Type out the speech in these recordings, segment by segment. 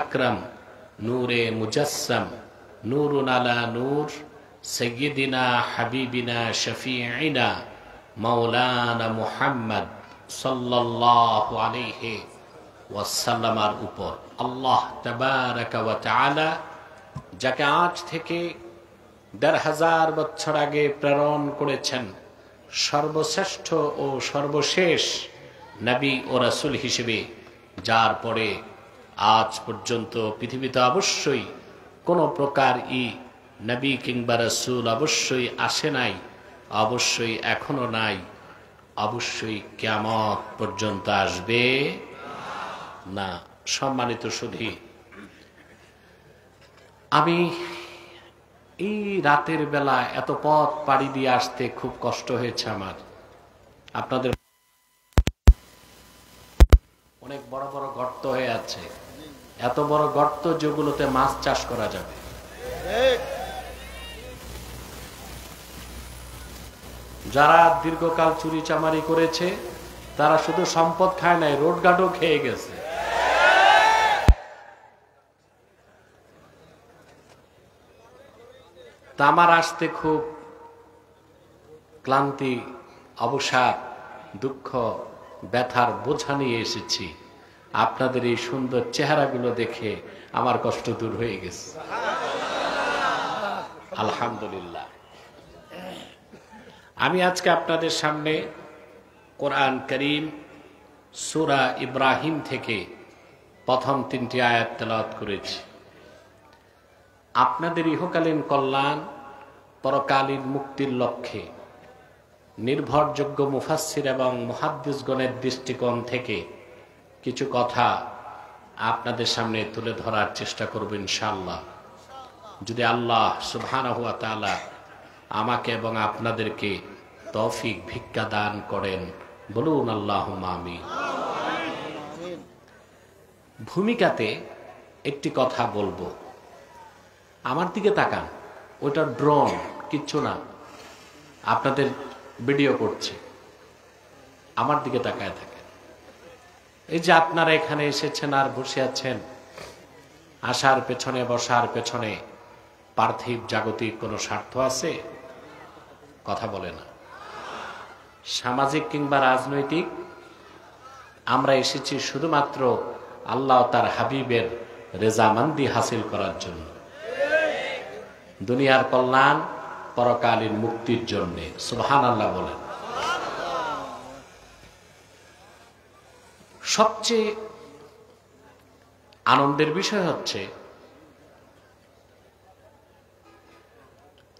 আকরাম, নূরে মুজাসসাম, নূরুন আলা নূর, সাইয়্যিদিনা হাবিবিনা শফিঈনা মাওলানা মুহাম্মদ সাল্লাল্লাহু আলাইহি ওয়াসাল্লামের উপর আল্লাহ তাবারাকা ওয়া তাআলা যাকে আজ থেকে ১৫০০ বছর আগে প্রেরণ করেছেন সর্বশ্রেষ্ঠ ও সর্বশেষ নবী ও রাসূল হিসেবে, যার পরে আজ পর্যন্ত পৃথিবীতে অবশ্যই কোনো প্রকার নবী কিংবা রাসূল অবশ্যই আসে নাই, অবশ্যই এখনো নাই, অবশ্যই কিয়ামত পর্যন্ত আসবে না। সম্মানিত সুধী, আমি এই রাতের বেলা এত পথ পাড়ি দিয়ে আসতে খুব কষ্ট হয়েছে আমার। আপনাদের অনেক বড় বড় গর্ত হয়ে আছে, এত বড় গর্ত যেগুলোতে মাছ চাষ করা যাবে। যারা দীর্ঘকাল চুরি চামারি করেছে তারা শুধু সম্পদ খায় নাই, রোড গার্ডও খেয়ে গেছে। তা আমার আসতে খুব ক্লান্তি, অবসাদ, দুঃখ, ব্যথার বোঝা নিয়ে এসেছি। আপনাদের এই সুন্দর চেহারাগুলো দেখে আমার কষ্ট দূর হয়ে গেছে, আলহামদুলিল্লাহ। আমি আজকে আপনাদের সামনে কোরআন কারীম সূরা ইব্রাহিম থেকে প্রথম ৩টি আয়াত তেলাওয়াত করেছি। আপনাদের ইহকালীন কল্যাণ, পরকালীন মুক্তির লক্ষ্যে নির্ভরযোগ্য মুফাসসির এবং মুহাদ্দিসগণের দৃষ্টিকোণ থেকে কিছু কথা আপনাদের সামনে তুলে ধরার চেষ্টা করব ইনশাআল্লাহ, যদি আল্লাহ সুবহানাহু ওয়া তাআলা আমাকে এবং আপনাদেরকে তৌফিক ভিক্ষা দান করেন। বলুন আল্লাহুম্মা আমিন। ভূমিকাতে একটি কথা বলবো, আমার দিকে তাকান, ওটা ড্রোন, কিচ্ছু না, আপনাদের ভিডিও করছে, আমার দিকে তাকায় থাকে। এই যে আপনারা এখানে এসেছেন আর বসে আছেন, আসার পেছনে বসার পেছনে পার্থিব জাগতিক কোনো স্বার্থ আছে? কথা বলে না। সামাজিক কিংবা রাজনৈতিক? আমরা এসেছি শুধুমাত্র আল্লাহ তার হাবিবের রেজামান্দি হাসিল করার জন্য, দুনিয়ার কল্যাণ, পরকালীন মুক্তির জন্য। সুবহানাল্লাহ বলেন। সবচেয়ে আনন্দের বিষয় হচ্ছে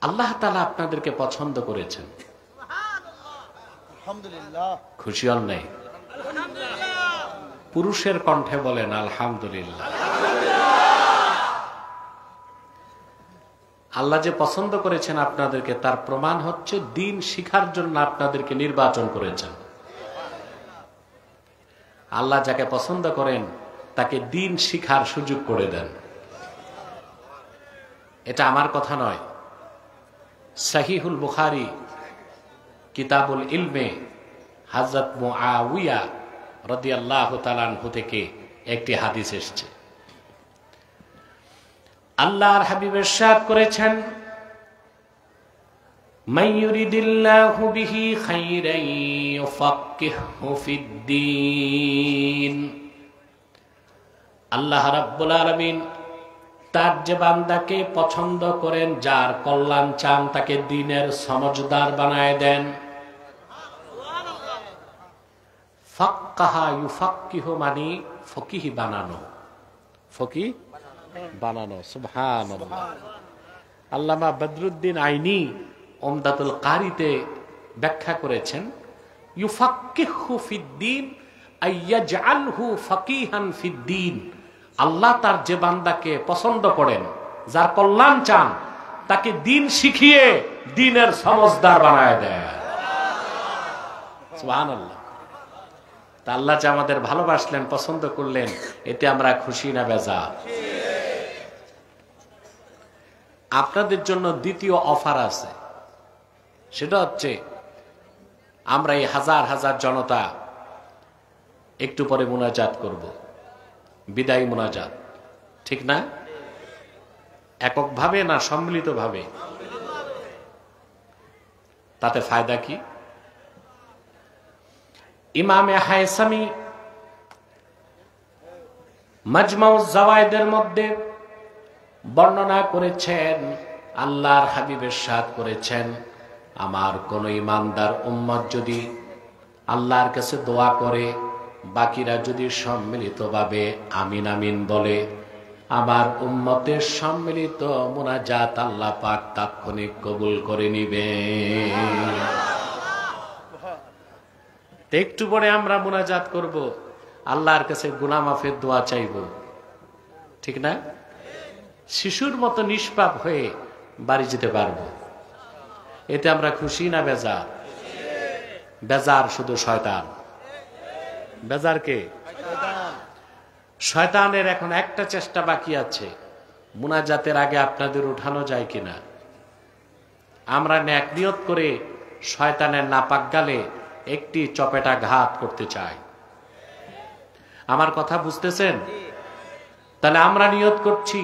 আল্লাহ তাআলা আপনাদেরকে পছন্দ করেছেন। আলহামদুলিল্লাহ। খুশি হন নাই? পুরুষের কণ্ঠে বলেন আলহামদুলিল্লাহ। আল্লাহ যে পছন্দ করেছেন আপনাদেরকে, তার প্রমাণ হচ্ছে দ্বীন শিখার জন্য আপনাদেরকে নির্বাচন করেছেন। আল্লাহ যাকে পছন্দ করেন তাকে দ্বীন শিখার সুযোগ করে দেন। এটা আমার কথা নয়, সহিহুল বুখারী কিতাবুল ইলমে হযরত মুআবিয়া রাদিয়াল্লাহু তাআলা আনহু থেকে একটি হাদিস এসেছে। আল্লাহর হাবিব ইরশাদ করেছেন, মান ইউরিদিল্লাহু বিহি খাইরান ইউফাক্কিহু ফিদ্দীন। আল্লাহ রাব্বুল আলামিন তার যে বান্দাকে পছন্দ করেন, যার কল্যাণ চান, তাকে দ্বীনের সমঝদার বানায় দেন। ফাক্কাহা ইউফাক্কিহু মানে ফকিহ বানানো, ফকিহ বানানো। সুবহানাল্লাহ। আল্লামা বদরুদ্দিন আইনি উমদাতুল কারিতে ব্যাখ্যা করেছেন, ইউফাক্কিহু ফিদ্দীন আইয়াজআলহু ফাকিহান ফিদ্দীন। আল্লাহ তার যে বান্দাকে পছন্দ করেন, যার কল্যাণ চান, তাকে দ্বীন শিখিয়ে দ্বীনের সমঝদার বানায় দেয়। সুবহানাল্লাহ। তা আল্লাহ যে আমাদের ভালোবাসলেন, পছন্দ করলেন, এতে আমরা খুশি না বেজার? আপনাদের জন্য দ্বিতীয় অফার আছে, সেটা হচ্ছে আমরা এই হাজার হাজার জনতা একটু পরে মুনাজাত করব, বিদায়ী মুনাজাত। ঠিক না? এককভাবে না সম্মিলিতভাবে? তাতে ফায়দা কি? ইমামে হায়সামি মাজমাউজ জাওয়ায়েদের মধ্যে বর্ণনা করেছেন, আল্লাহর হাবিব ইরশাদ করেছেন, আমার কোন ইমানদার উম্মত যদি আল্লাহর কাছে দোয়া করে, বাকিরা যদি সম্মিলিতভাবে আমিন আমিন বলে, আমার উম্মতের সম্মিলিত মুনাজাত আল্লাহ পাক তাৎক্ষণিক কবুল করে নিবে। একটু পরে আমরা মুনাজাত করব, আল্লাহর কাছে গুনাহ মাফের দোয়া চাইব, ঠিক না? শিশুর মতো নিষ্পাপ হয়ে বাড়ি যেতে পারবো। এতে আমরা খুশি না বেজার? বেজার শুধু শয়তান। বেজার কে? শয়তানের এখন একটা চেষ্টা বাকি আছে, মুনাজাতের আগে আপনাদের উঠানো যায় কিনা। আমরা নেক নিয়ত করে শয়তানের নাপাক গালে একটি চপেটা ঘাত করতে চাই। আমার কথা বুঝতেছেন? তাহলে আমরা নিয়ত করছি,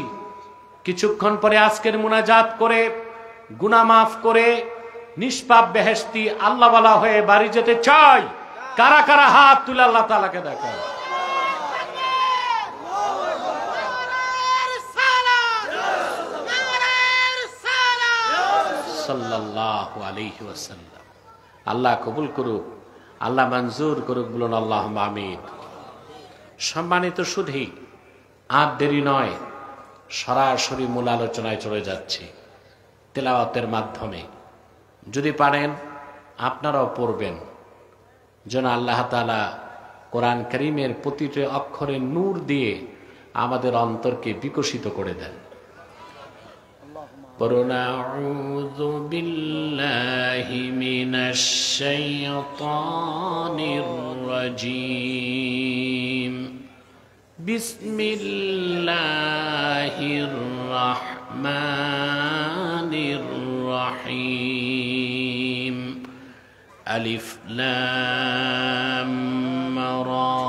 কিছুক্ষণ পরে আজকের মুনাজাত করে গুনাহ মাফ করে নিষ্পাপ বেহেশতি আল্লাহওয়ালা হয়ে বাড়ি যেতে চাই। কারা কারা হাত তুলে আল্লাহ তাআলাকে দেখায়? সাল্লাল্লাহু আলাইহি ওয়াসাল্লাম। আল্লাহ কবুল করুক, আল্লাহ মঞ্জুর করুক, বলুন আল্লাহুম্মা আমিন। সম্মানিত সুধী, আর দেরি নয়, সরাসরি মূল আলোচনায় চলে যাচ্ছি। তেলাওয়াতের মাধ্যমে যদি পারেন আপনারাও পড়বেন, যেন আল্লাহ তাআলা কোরআন কারীমের প্রতিটি অক্ষরে নূর দিয়ে আমাদের অন্তরকে বিকশিত করে দেন। পড়ুন আউযু বিল্লাহি মিনাশ শাইতানির রাজীম। বিসমিল্লাহির রাহমানির রাহিম। আলিফ লাম রা।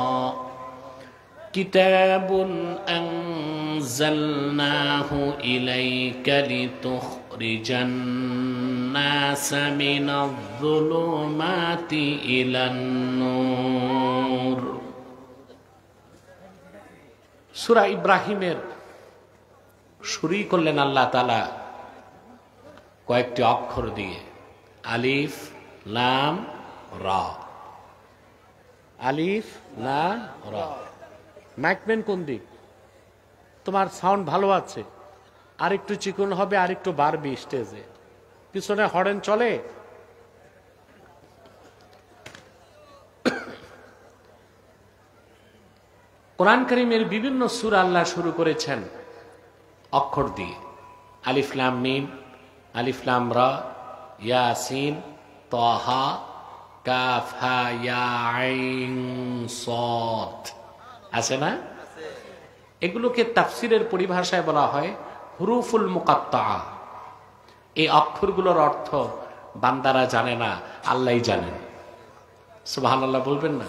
কিতাবুন আনজালনাহু ইলাইকা লিতুখরিজান নাসা মিনাজ-যুলুমাতি ইলান-নূর। সূরা ইব্রাহিমের শুরুই করলেন আল্লাহ তাআলা কয়েকটি অক্ষর দিয়ে, আলিফ লাম রা। আলিফ লাম রা। মাইকম্যান কোন দিক? তোমার সাউন্ড ভালো আছে, আরেকটু চিকন হবে, আরেকটু বাড়বি স্টেজে। পিছনে হর্ন চলে? কোরআন কারীমের বিভিন্ন সূরা আল্লাহ শুরু করেছেন অক্ষর দিয়ে, আলিফ লাম মিম, আলিফ লাম রা, ইয়াসিন, তাহা, কাফ হা ইয়া আইন সাদ। আছে না? এগুলোকে তাফসীরের পরিভাষায় বলা হয় হুরুফুল মুকাত্তাআ। এই অক্ষরগুলোর অর্থ বান্দারা জানে না, আল্লাহই জানেন। সুবহানাল্লাহ বলবেন না?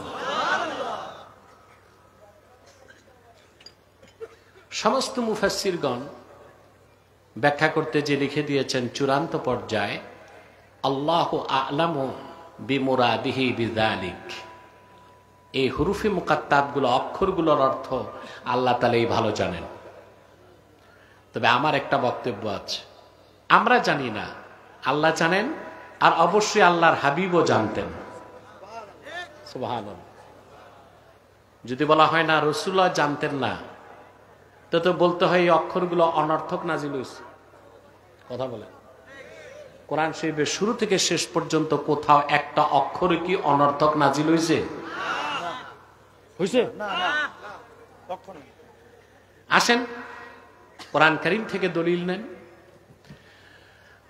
সমস্ত মুফাসসিরগণ ব্যাখ্যা করতে যে লিখে দিয়েছেন চূড়ান্ত পর্যায়ে, আল্লাহু আ'লামু বিমুরাদিহি বিযালিক। এই হুরুফে মুকাত্তাবগুলো, অক্ষরগুলোর অর্থ আল্লাহ তাআলাই ভালো জানেন। তবে আমার একটা বক্তব্য আছে, আমরা জানি না, আল্লাহ জানেন, আর অবশ্যই আল্লাহর হাবিবও জানতেন। সুবহানাল্লাহ। যদি বলা হয় না রাসূলুল্লাহ জানতেন না, তো বলতে হয় এই অক্ষরগুলো অনর্থক নাজিল হয়েছে। কথা বলেন, কোরআন শরীফের শুরু থেকে শেষ পর্যন্ত কোথাও একটা অক্ষরে কি অনর্থক নাজিল হয়েছে? হয়েছে? আসেন কোরআন কারীম থেকে দলিল নেন।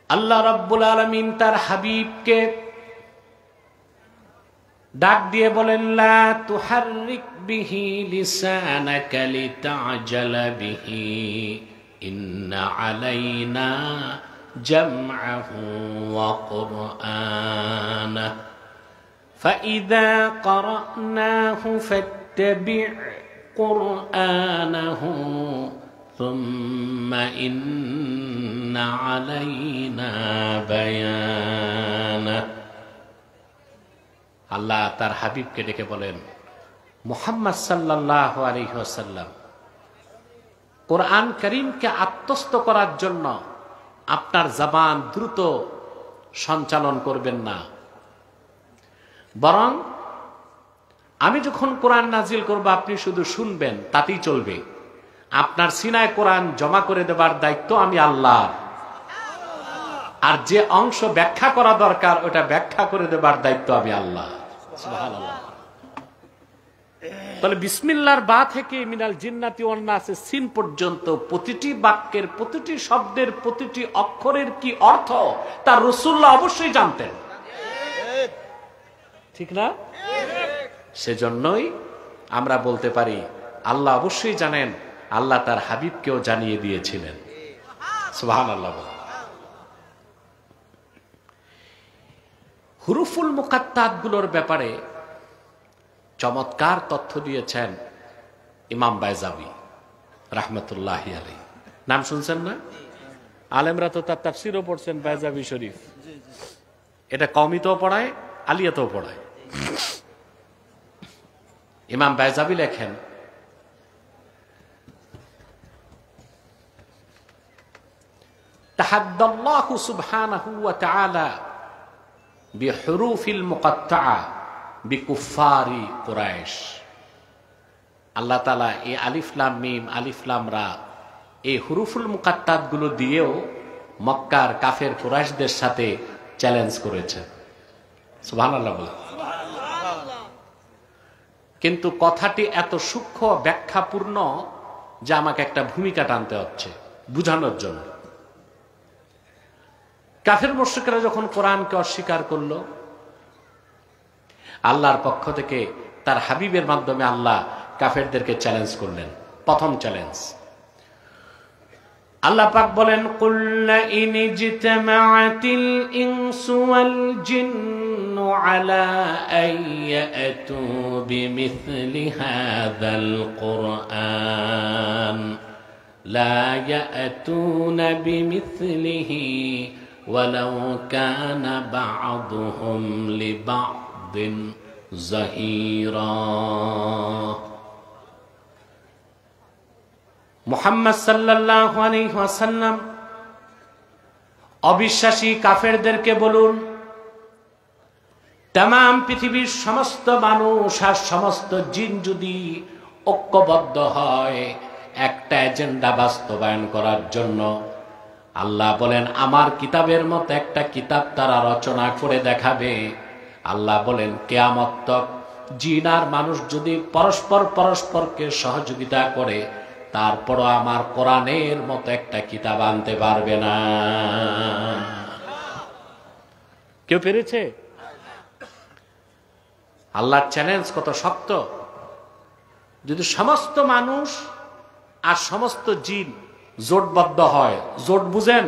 আল্লাহ রাব্বুল আলামিন তার হাবিবকে ডাক দিয়ে বলেন, লা তুহাররিক বিহি লিসানাকা লিতা'জালা বিহি ইন্না আলাইনা জামআহু ওয়া কুরআনাহু ফাইযা ক্বারা'নাহু ফাত্তাবি' কুরআনাহু সুম্মা ইন্না আলাইনা বায়ানা। আল্লাহ তার হাবিবকে ডেকে বলেন, মুহাম্মদ সাল্লাল্লাহু আলাইহি ওয়াসাল্লাম, কোরআন কারীমকে আত্মস্থ করার জন্য আপনার জবান দ্রুত সঞ্চালন করবেন না, বরং আমি যখন কোরআন নাজিল করব আপনি শুধু শুনবেন, তাতেই চলবে। আপনার সিনায় কোরআন জমা করে দেবার দায়িত্ব আমি আল্লাহর, আর যে অংশ ব্যাখ্যা করা দরকার ওটা ব্যাখ্যা করে দেবার দায়িত্ব আমি আল্লাহ। সুবহানাল্লাহ। তাহলে বিসমিল্লাহর বা থেকে মিনাল জিন্নাতি ওয়ান নাসের সিন পর্যন্ত প্রতিটি বাক্যের, প্রতিটি শব্দের, প্রতিটি অক্ষরের কি অর্থ তার রাসূলুল্লাহ অবশ্যই জানতেন, ঠিক না? সেজন্যই আমরা বলতে পারি আল্লাহ অবশ্যই জানেন, আল্লাহ তার হাবিবকেও জানিয়ে দিয়েছিলেন। সুবহানাল্লাহ। হুরুফুল মুকাত্তাত গুলোর ব্যাপারে চমৎকার তথ্য দিয়েছেন ইমাম বাইজাবি রাহমাতুল্লাহি আলাইহি। নাম শুনছেন না? আলেমরা তো তার তাফসিরও পড়ছেন বাইজাবি শরীফ। এটা কওমিতেও পড়ায়, আলিয়াতেও পড়ায়। ইমাম বাইজাবি লেখেন, তাহাদ্দাল্লাহু সুবহানাহু ওয়া তাআলা বিহুরুফিল মুকাত্তাআ বিকুফারি কুরাইশ। আল্লাহ তাআলা এই আলিফ লাম মিম, আলিফ লাম রা, এই হুরুফুল মুকাত্তাত গুলো দিয়েও মক্কার কাফের কুরাইশদের সাথে চ্যালেঞ্জ করেছেন। সুবহানাল্লাহ বলে। কিন্তু কথাটি এত সূক্ষ্ম ব্যাখ্যাপূর্ণ যে আমাকে একটা ভূমিকা টানতে হচ্ছে বুঝানোর জন্য। কাফের মুশরিকরা যখন কোরআনকে অস্বীকার করলো, আল্লাহর পক্ষ থেকে তার হাবিবের মাধ্যমে আল্লাহ কাফেরদেরকে চ্যালেঞ্জ করলেন। প্রথম চ্যালেঞ্জ আল্লাহ পাক বলেন, কুল ইন ইজতামাআতিল ইনসু ওয়াল জিন্নু আলা আইয়াতু বিমিথলি হাযাল কুরআন লা ইয়াতুনা বিমিথলিহি ওয়ালাউ কানা বা'দুহুম লিবা'দিন যাহীরা। মুহাম্মদ সাল্লাল্লাহু আলাইহি ওয়াসাল্লাম অবিশ্বাসী কাফেরদেরকে বলুন, तमाम পৃথিবীর সমস্ত মানুষ আর সমস্ত জিন যদি ঐক্যবদ্ধ হয় একটা এজেন্ডা বাস্তবায়ন করার জন্য, আল্লাহ বলেন আমার কিতাবের মতো একটা কিতাব তারা রচনা করে দেখাবে। আল্লাহ বলেন কিয়ামত তক জিন আর মানুষ যদি পরস্পরকে সহযোগিতা করে, তারপরও আমার কোরআনের মতো একটা কিতাব আনতে পারবে না। কেউ পেরেছে? আল্লাহর চ্যালেঞ্জ কত শক্ত। যদি সমস্ত মানুষ আর সমস্ত জিন জোটবদ্ধ হয়, জোট বুঝেন?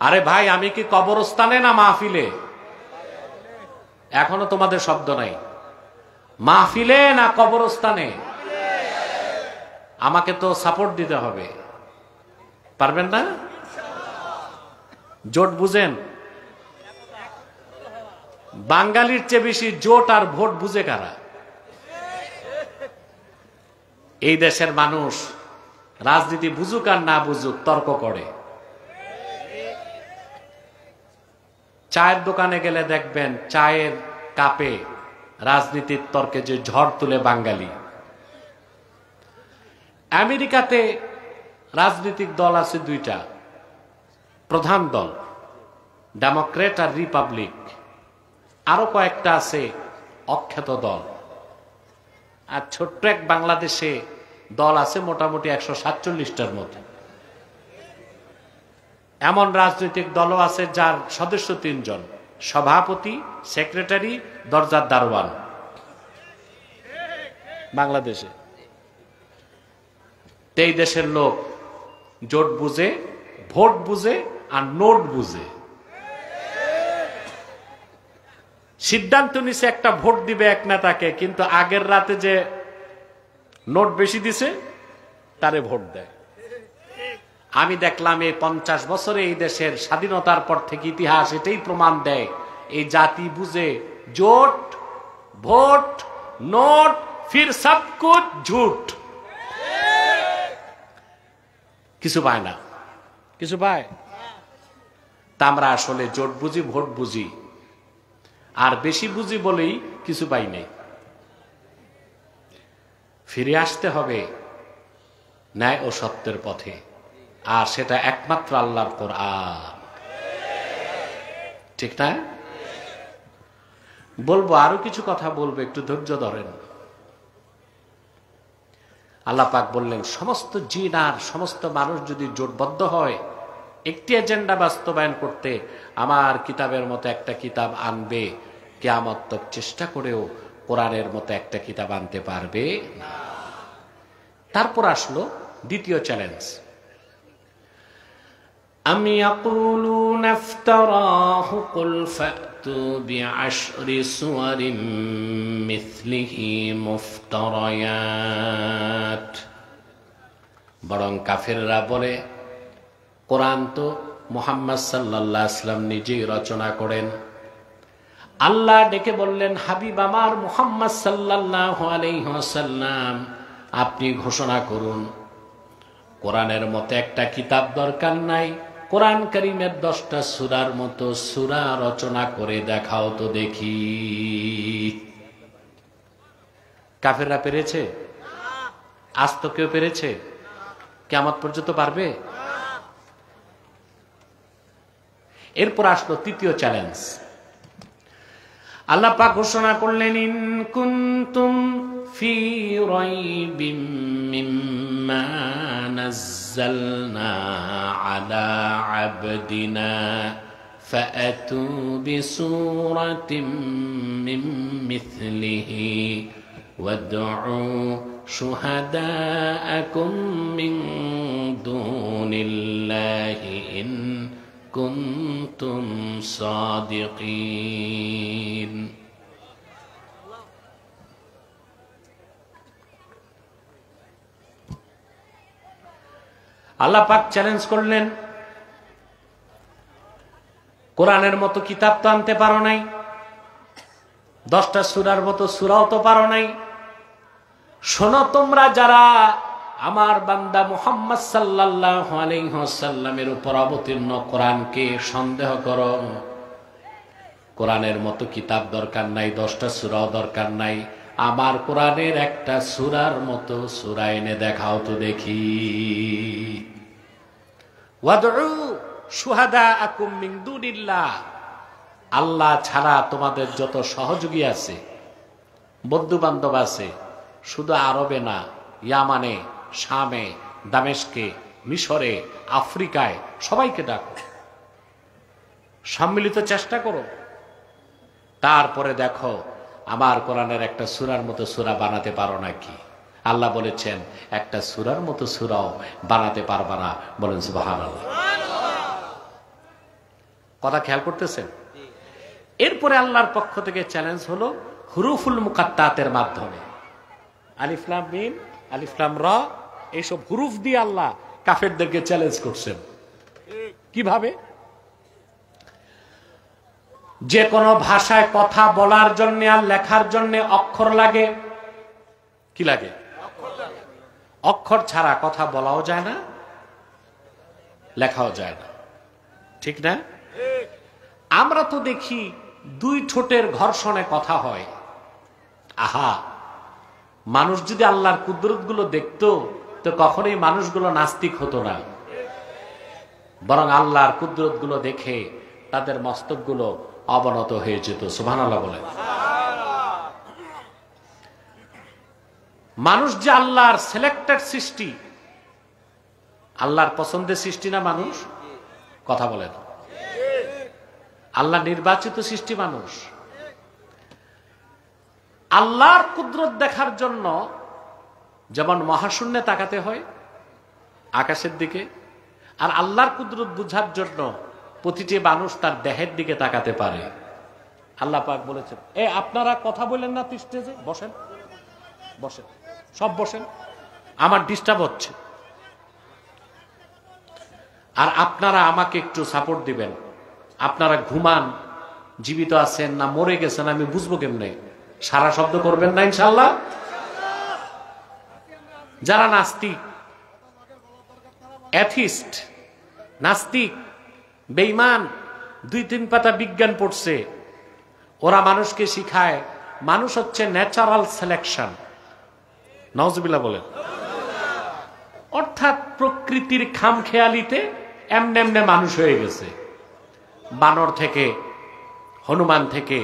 আরে ভাই, আমি কি কবরস্থানে না মাহফিলে? এখনো তোমাদের শব্দ নাই। মাহফিলে না কবরস্থানে? আমাকে তো সাপোর্ট দিতে হবে, পারবেন না? জোট বুঝেন? বাঙালির চেয়ে বেশি জোট আর ভোট বুঝে কারা? এই দেশের মানুষ রাজনীতি বুঝুক আর না বুঝুক তর্ক করে। চায়ের দোকানে গেলে দেখবেন চায়ের কাপে রাজনীতির তর্কে যে ঝড় তুলে বাঙালি। আমেরিকাতে রাজনৈতিক দল আছে দুইটা প্রধান দল, ডেমোক্রেট আর রিপাবলিক। আরো কয়েকটা আছে অখ্যাত দল। আর ছোট্ট এক বাংলাদেশে দল আছে মোটামুটি 147টার মতো। এমন রাজনৈতিক দলও আছে যার সদস্য 3 জন, সভাপতি, সেক্রেটারি, দরজার দারোয়ান। বাংলাদেশে এই দেশের লোক জোট বুঝে, ভোট বুঝে আর নোট বুঝে। সিদ্ধান্ত নিছে একটা ভোট দিবে এক নেতাকে, কিন্তু আগের রাতে যে নোট বেশি দিছে তারে ভোট দেয়। আমি দেখলাম এই 50 বছরে এই দেশের স্বাধীনতার পর থেকে ইতিহাস এটাই প্রমাণ দেয়, এই জাতি বুঝে জোট, ভোট, নোট, ফির সব কুছ ঝুট। কিছু পায় না, কিছু পায়। তা আমরা আসলে জোট বুঝি, ভোট বুঝি, আর বেশি বুঝি বলেই কিছু পাই নাই। ফিরে আসতে হবে ন্যায় ও সত্যের পথে, আর সেটা একমাত্র আল্লাহর কোরআন। ঠিক না? বলবো, আরো কিছু কথা বলবো, একটু ধৈর্য ধরেন। আল্লাহ পাক বললেন, সমস্ত জিন আর সমস্ত মানুষ যদি জোটবদ্ধ হয় একটি এজেন্ডা বাস্তবায়ন করতে, আমার কিতাবের মতো একটা কিতাব আনবে, কিয়ামত তক চেষ্টা করেও কোরআনের মতো একটা কিতাব আনতে পারবে না। তারপর আসলো দ্বিতীয় চ্যালেঞ্জ। আম ইয়াকুলুনা ইফতারাহু কুল ফাতু বিআশরি সুওয়ারিন মিথলিহি মুফতারায়াত। বরং কাফেররা বলে, কোরআন তো মুহাম্মদ সাল্লাল্লাহু আলাইহি ওয়াসাল্লাম নিজেই রচনা করেন। আল্লাহ ডেকে বললেন, হাবিব আমার মুহাম্মদ সাল্লাল্লাহু আলাইহি ওয়াসাল্লাম, আপনি ঘোষণা করুন, কোরআনের মতো একটা কিতাব দরকার নাই, কোরআন কারীমের 10টা সূরার মতো সূরা রচনা করে দেখাও তো দেখি। কাফেররা পেরেছে? আজ তো কেউ পেরেছে? কিয়ামত পর্যন্ত পারবে? এরপর আসলো তৃতীয় চ্যালেঞ্জ। আল্লাহ পাক ঘোষণা করলেন, ইন কুনতুম ফি রাইবিম মিম্মা নাযালনা আলা আবদিনা ফাআতু বিসূরাতিম মিন মিথলিহি ওয়াদউ শুহাদাআকুম মিন দুনিল্লাহি ইন কুনতুম সাদিকিন। আল্লাহ পাক চ্যালেঞ্জ করলেন, কোরআনের মতো কিতাব তো আনতে পারো নাই, 10টা সূরার মতো সূরাও তো পারো নাই। শোনো, তোমরা যারা আমার বান্দা মুহাম্মদ সাল্লাল্লাহু আলাইহি ওয়াসাল্লামের উপর অবতীর্ণ কোরআনকে সন্দেহ করো, কোরআনের মতো কিতাব দরকার নাই, 10টা সূরাও দরকার নাই, আমার কোরআনের একটা সূরার মতো সূরা এনে দেখাও তো দেখি। ওয়াদউ শুহাদাআকুম মিন দুনিল্লাহ, আল্লাহ ছাড়া তোমাদের যত সহযোগী আছে, বন্ধু বান্ধব আছে, শুধু আরবে না, ইয়ামানে, শামে, দামেস্কে, মিশরে, আফ্রিকায়, সবাইকে ডাকো, সম্মিলিত চেষ্টা করো। তারপরে দেখো আমার কোরআনের একটা সূরার মতো সূরা বানাতে পারো নাকি। আল্লাহ বলেছেন, একটা সূরার মতো সূরাও বানাতে পারবা না। বলেন সুবহানাল্লাহ। কথা খেয়াল করতেছেন? এরপরে আল্লাহর পক্ষ থেকে চ্যালেঞ্জ হলো হুরুফুল মুকাত্তাতের মাধ্যমে। আলিফ লাম মিম, আলিফ লাম রা, এইসব হুরুফ দিয়ে আল্লাহ কাফেরদেরকে চ্যালেঞ্জ করছেন। কিভাবে? যে কোনো ভাষায় কথা বলার জন্য আর লেখার জন্য অক্ষর লাগে। কি লাগে? অক্ষর ছাড়া কথা বলাও যায় না, লেখাও যায় না। ঠিক না? আমরা তো দেখি দুই ঠোঁটের ঘর্ষণে কথা হয়। আহা, মানুষ যদি আল্লাহর কুদরত গুলো দেখতো তো কখনোই মানুষগুলো নাস্তিক হতো না, বরং আল্লাহর কুদরত গুলো দেখে তাদের মস্তক গুলো অবনত হয়ে যেত। সুবহানাল্লাহ বলে। মানুষ যে আল্লাহর সিলেক্টেড সৃষ্টি, আল্লাহর পছন্দের সৃষ্টি না মানুষ? কথা বলে না। আল্লাহ নির্বাচিত সৃষ্টি মানুষ। আল্লাহর কুদরত দেখার জন্য যেমন মহাশূন্যে তাকাতে হয়, আকাশের দিকে, আর আল্লাহর কুদরত বুঝার জন্য প্রতিটি মানুষ তার দেহের দিকে তাকাতে পারে। আল্লাহ পাক বলেছেন, আপনারা কথা বলেন না স্টেজে, বসেন বসেন, সব বসেন, আমার ডিস্টার্ব হচ্ছে। আর আপনারা আমাকে একটু সাপোর্ট দিবেন। আপনারা ঘুমান, জীবিত আছেন না মরে গেছেন আমি বুঝবো কেমনে? সারা শব্দ করবেন না ইনশাল্লাহ? যারা নাস্তিক, অ্যাথিস্ট, নাস্তিক, বেঈমান, 2-3 পাতা বিজ্ঞান পড়ছে, ওরা মানুষকে শিখায় মানুষ হচ্ছে ন্যাচারাল সিলেকশন। নাউজুবিল্লাহ বলেন। অর্থাৎ প্রকৃতির খামখেয়ালিতে এমনে এমনে মানুষ হয়ে গেছে। বানর থেকে, হনুমান থেকে,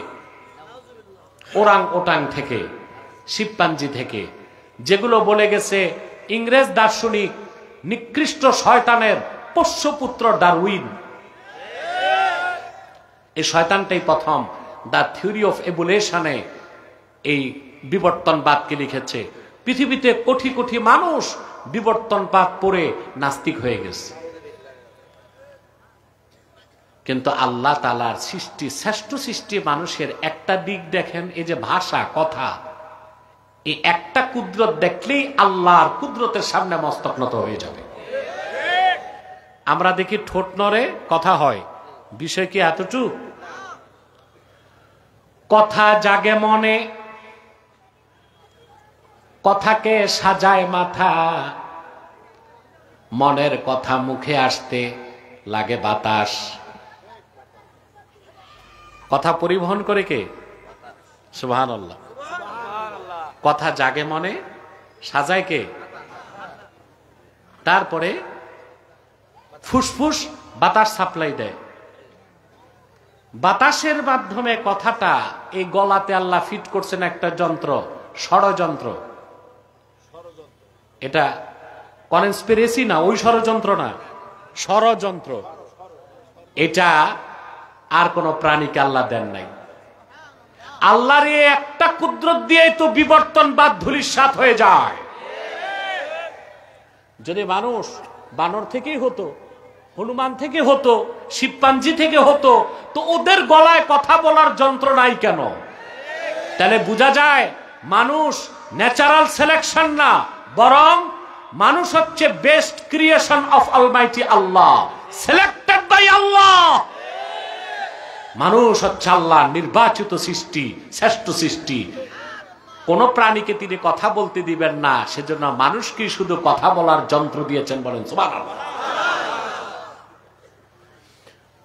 ওরাং ওটাং থেকে, শিবপাঞ্জি থেকে, যেগুলো বলে গেছে ইংরেজ দার্শনিক নিকৃষ্ট শয়তানের পোষ্যপুত্র ডারউইন। এই শয়তানটাই প্রথম দ্য থিওরি অফ এভোলিউশনে এই বিবর্তনবাদকে লিখেছে। পৃথিবীতে কোটি কোটি মানুষ বিবর্তনবাদ পড়ে নাস্তিক হয়ে গেছে। কিন্তু আল্লাহ তাআলার সৃষ্টি, শ্রেষ্ঠ সৃষ্টি মানুষের একটা দিক দেখেন, এই যে ভাষা, কথা, এই একটা কুদরত দেখলেই আল্লাহর কুদরতের সামনে মস্তক নত হয়ে যাবে। আমরা দেখি ঠোঁট নড়ে কথা হয়, বিষয় কি এতটুক? কথা জাগে মনে, কথাকে সাজায় মাথা, মনের কথা মুখে আসতে লাগে বাতাস। কথা পরিবহন করে কে? সুবহানাল্লাহ। কথা জাগে মনে, সাজায় কে? তারপরে ফুসফুস বাতাস সাপ্লাই দেয়। বাতাসের মাধ্যমে কথাটা এই গলাতে আল্লাহ ফিট করছেন একটা যন্ত্র, ষড়যন্ত্র। এটা কনস্পিরেসি না, ওই ষড়যন্ত্র না, ষড়যন্ত্র। এটা আর কোন প্রাণীকে আল্লাহ দেন নাই। আল্লাহর এই একটা কুদরত দিয়ে তো বিবর্তনবাদ ধূলিসাৎ হয়ে যায়। যদি মানুষ বানর থেকেই হতো, হনুমান থেকে হতো, শিবপাঞ্জি থেকে হতো, তো ওদের গলায় কথা বলার যন্ত্র নাই কেন? তাহলে বোঝা যায় মানুষ ন্যাচারাল সিলেকশন না, বরং মানুষ হচ্ছে best creation of almighty Allah, selected by Allah. মানুষ হচ্ছে আল্লাহ নির্বাচিত সৃষ্টি, শ্রেষ্ঠ সৃষ্টি। কোন প্রাণীকে তিনি কথা বলতে দিবেন না, সেজন্য মানুষকে শুধু কথা বলার যন্ত্র দিয়েছেন। বলেন সুবহানাল্লাহ।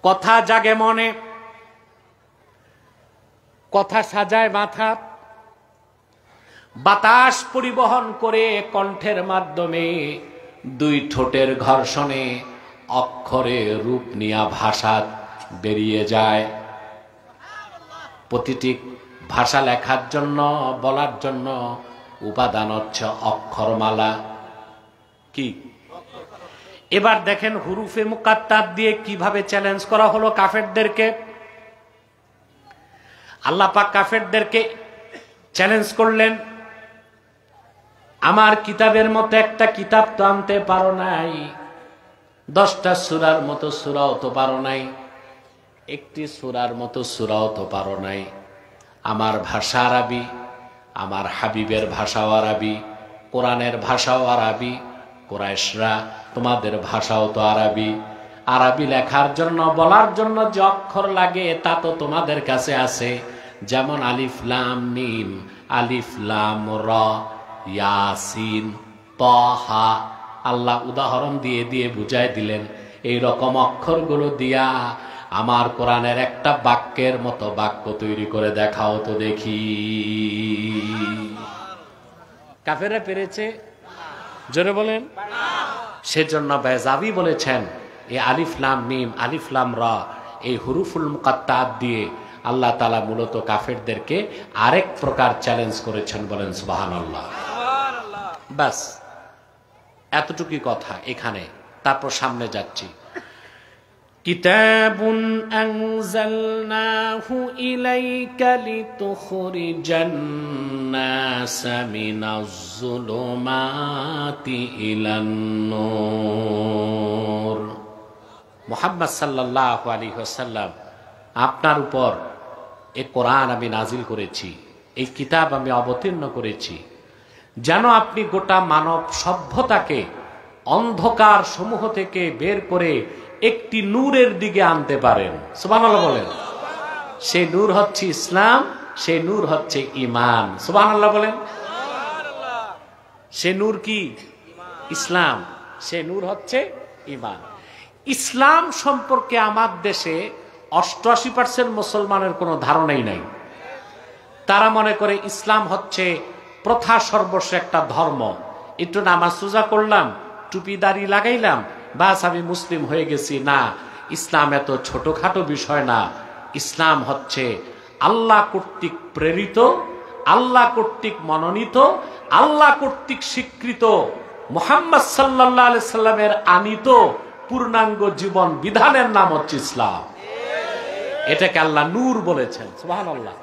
কথা জাগে মনে, কথা সাজায় মাথা, বাতাস পরিবহন করে কণ্ঠের মাধ্যমে, দুই ঠোঁটের ঘর্ষণে অক্ষরে রূপ নিয়া ভাষা বেরিয়ে যায়। প্রতিটি ভাষা লেখার জন্য, বলার জন্য উপাদান হচ্ছে অক্ষরমালা। কি? এবার দেখেন হুরুফে মুকাত্তার দিয়ে কিভাবে চ্যালেঞ্জ করা হলো কাফেরদেরকে। আল্লাহ পাক কাফেরদেরকে চ্যালেঞ্জ করলেন, আমার কিতাবের মতো একটা কিতাব তো আনতে পারো নাই, 10টা সূরার মতো সূরাও তো পারো নাই, একটি সূরার মতো সূরাও তো পারো নাই। আমার ভাষা আরবি, আমার হাবিবের ভাষাও আরবি, কোরআনের ভাষাও আরবি। কুরাইশরা তোমাদের ভাষাও তো আরবি। আরবি লেখার জন্য, বলার জন্য যে অক্ষর লাগে তা তো তোমাদের কাছে আছে, যেমন আলিফ লাম মিম, আলিফ লাম র, ইয়াসিন, তাহা। আল্লাহ উদাহরণ দিয়ে দিয়ে বুঝাই দিলেন, এই রকম অক্ষরগুলো দিয়া আমার কোরআনের একটা বাক্যের মতো বাক্য তৈরি করে দেখাও তো দেখি। কাফেররা পেরেছে? জোরে বলেন। সেজন্য বেজাবি বলেছেন, এই আলিফ লাম মিম, আলিফ লাম রা, এই হুরুফুল মুকাত্তাত দিয়ে আল্লাহ তাআলা মূলত কাফেরদেরকে আরেক প্রকার চ্যালেঞ্জ করেছেন। বলেন সুবহানাল্লাহ। বাস এতটুকুই কথা এখানে, তারপর সামনে যাচ্ছি। কিতাবুন আনজালনাহু ইলাইকা লিতুখরিজান নাসা মিনাজ যুলুমাতি ইলান নূর। মুহাম্মদ সাল্লাল্লাহু আলাইহি ওয়াসাল্লাম, আপনার উপর এই কোরআন আমি নাজিল করেছি, এই কিতাব আমি অবতীর্ণ করেছি, যেন আপনি গোটা মানব সভ্যতাকে অন্ধকার সমূহ থেকে বের করে একটি নূরের দিকে আনতে পারেন। সুবহানাল্লাহ বলেন। সেই নূর হচ্ছে ইসলাম, সেই নূর হচ্ছে ঈমান। সুবহানাল্লাহ বলেন। সে নূর কি? ইসলাম। সে নূর হচ্ছে ঈমান। ইসলাম সম্পর্কে আমার দেশে 88% মুসলমানের কোনো ধারণাই নাই। তারা মনে করে ইসলাম হচ্ছে প্রথা সর্বস্ব একটা ধর্ম। একটু নামাজ রোজা করলাম, টুপি দাড়ি লাগাইলাম, বাস আমি মুসলিম হয়ে গেছি। না, ইসলাম এত ছোটখাটো বিষয় না। ইসলাম হচ্ছে আল্লাহ কর্তৃক প্রেরিত, আল্লাহ কর্তৃক মনোনীত, আল্লাহ কর্তৃক স্বীকৃত, মুহাম্মদ সাল্লাল্লাহু আলাইহি সাল্লামের আনিত পূর্ণাঙ্গ জীবন বিধানের নাম হচ্ছে ইসলাম। এটাকে আল্লাহ নূর বলেছেন। সুবহানাল্লাহ।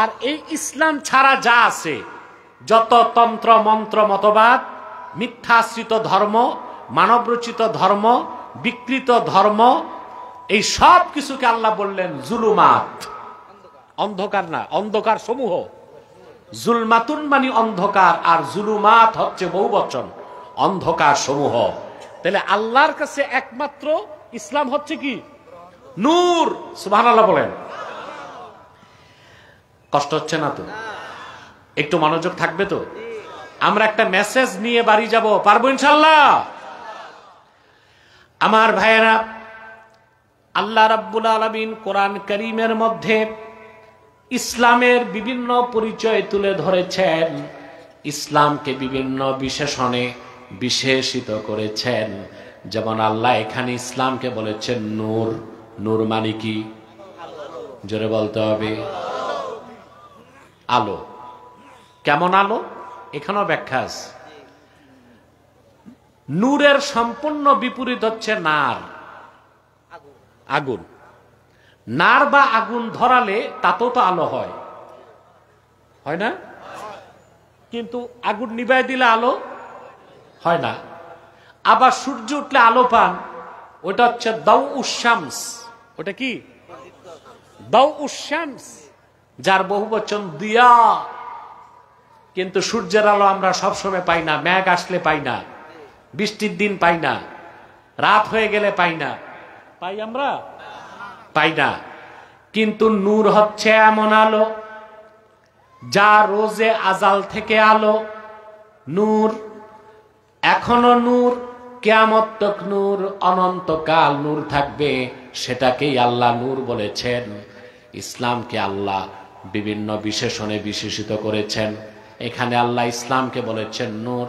আর এই ইসলাম ছাড়া যা আছে, যত তন্ত্র মন্ত্র মতবাদ, মিথ্যাশ্রিত ধর্ম, মানবরচিত ধর্ম, বিকৃত ধর্ম, এই সব কিছুকে আল্লাহ বললেন জুলুমাত। অন্ধকার না, অন্ধকার সমূহ। জুলমাতুন মানে অন্ধকার, আর জুলুমাত হচ্ছে বহুবচন, অন্ধকার সমূহ। তাহলে আল্লাহর কাছে একমাত্র ইসলাম হচ্ছে কি? নূর। সুবহানাল্লাহ বলেন। কষ্ট হচ্ছে না তো? একটু মনোযোগ থাকবে তো? আমরা একটা মেসেজ নিয়ে বাড়ি যাব, পারবো ইনশাআল্লাহ? আমার ভাইয়েরা, আল্লাহ রাব্বুল আলামিন কোরআন কারীমের মধ্যে ইসলামের বিভিন্ন পরিচয় তুলে ধরেছেন, ইসলামকে বিভিন্ন বিশেষণে বিশেষিত করেছেন। যেমন আল্লাহ এখানে ইসলামকে বলেছেন নূর। নূর মানে কি? জোরে বলতে হবে। আলো। কেমন আলো? এখানেও ব্যাখ্যা আছে। নূরের সম্পূর্ণ বিপরীত হচ্ছে নার, আগুন। নার বা আগুন ধরালে তাতেও তো আলো হয়, হয় না? কিন্তু আগুন নিভাই দিলে আলো হয় না। আবার সূর্য উঠলে আলো পান, ওটা হচ্ছে দাউউশ শামস। ওটা কি? দাউউশ শামস, যার বহুবচন দিয়া। কিন্তু সূর্যের আলো আমরা সবসময় পাই না, মেঘ আসলে পাই না, বৃষ্টির দিন পাই না, রাত হয়ে গেলে পাই না। পাই আমরা? পাই না। কিন্তু নূর হচ্ছে এমন আলো যা রোজে আজাল থেকে আলো। নূর এখনো নূর, কিয়ামত তক নূর, অনন্তকাল নূর থাকবে। সেটাকেই আল্লাহ নূর বলেছেন। ইসলামকে আল্লাহ বিভিন্ন বিশেষণে বিশেষিত করেছেন। এখানে আল্লাহ ইসলামকে বলেছেন নূর,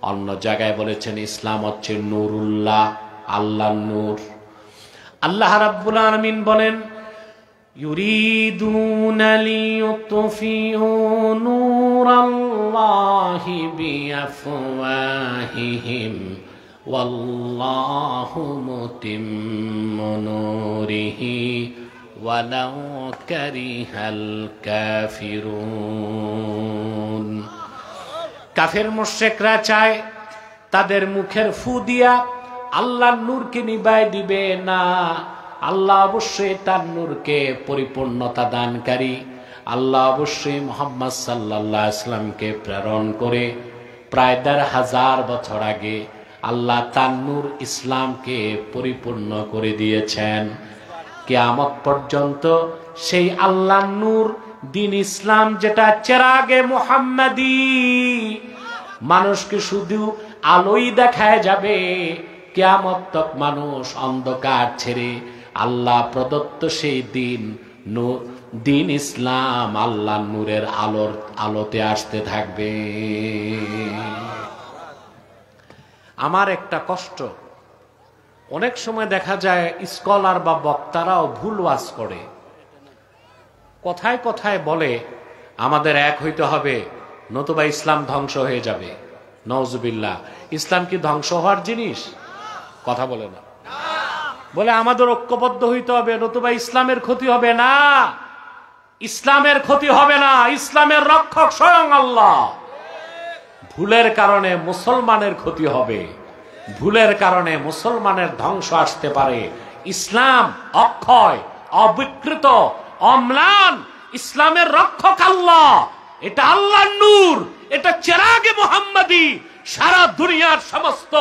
অন্য জায়গায় বলেছেন ইসলাম হচ্ছে নূরুল্লাহ, আল্লাহ নূর। আল্লাহ রাব্বুল আলামিন বলেন, ইউরিদুনা লিইউতফিউ নূরাল্লাহি বিআফওয়াহিহিম ওয়াল্লাহু মুতিম্মু নূরিহি ওয়ালাউ কারিহাল কাফিরুন। কাফের মুশরিকরা চায় তাদের মুখের ফু দিয়া আল্লাহর নূরকে নিভায় দিবে না। আল্লাহ অবশ্যই তার নূরকে পরিপূর্ণতা দানকারী। আল্লাহ অবশ্যই মুহাম্মদ সাল্লাল্লাহু আলাইহি ওয়াসাল্লামকে প্রেরণ করে প্রায় ১৫০০ বছর আগে আল্লাহ তার নূর ইসলামকে পরিপূর্ণ করে দিয়েছেন। কিয়ামত পর্যন্ত সেই আল্লাহর নূর দিন ইসলাম, যেটা চেরাগে মুহাম্মাদি, মানুষকে শুধু আলোই দেখায় যাবে। কিয়ামত তক মানুষ অন্ধকার ছেড়ে আল্লাহ প্রদত্ত সেই দিন ইসলাম, আল্লাহ নূরের আলোতে আসতে থাকবে। আমার একটা কষ্ট, অনেক সময় দেখা যায় স্কলার বা বক্তারাও ভুল ওয়াজ করে। কথায় কথায় বলে আমাদের এক হইতে হবে, নতুবা ইসলাম ধ্বংস হয়ে যাবে। নওজুবিল্লাহ। ইসলাম কি ধ্বংস হওয়ার জিনিস? কথা বলে না। বলে আমাদের ঐক্যবদ্ধ হইতে হবে, নতুবা ইসলামের ক্ষতি হবে না। ইসলামের ক্ষতি হবে না, ইসলামের রক্ষক স্বয়ং আল্লাহ। ভুলের কারণে মুসলমানের ক্ষতি হবে, ভুলের কারণে মুসলমানের ধ্বংস আসতে পারে। ইসলাম অক্ষয়, অবিকৃত, অম্লান। ইসলামের রক্ষক আল্লাহ। এটা আল্লাহর নূর, এটা চেরাগে মুহাম্মাদি। সারা দুনিয়ার সমস্ত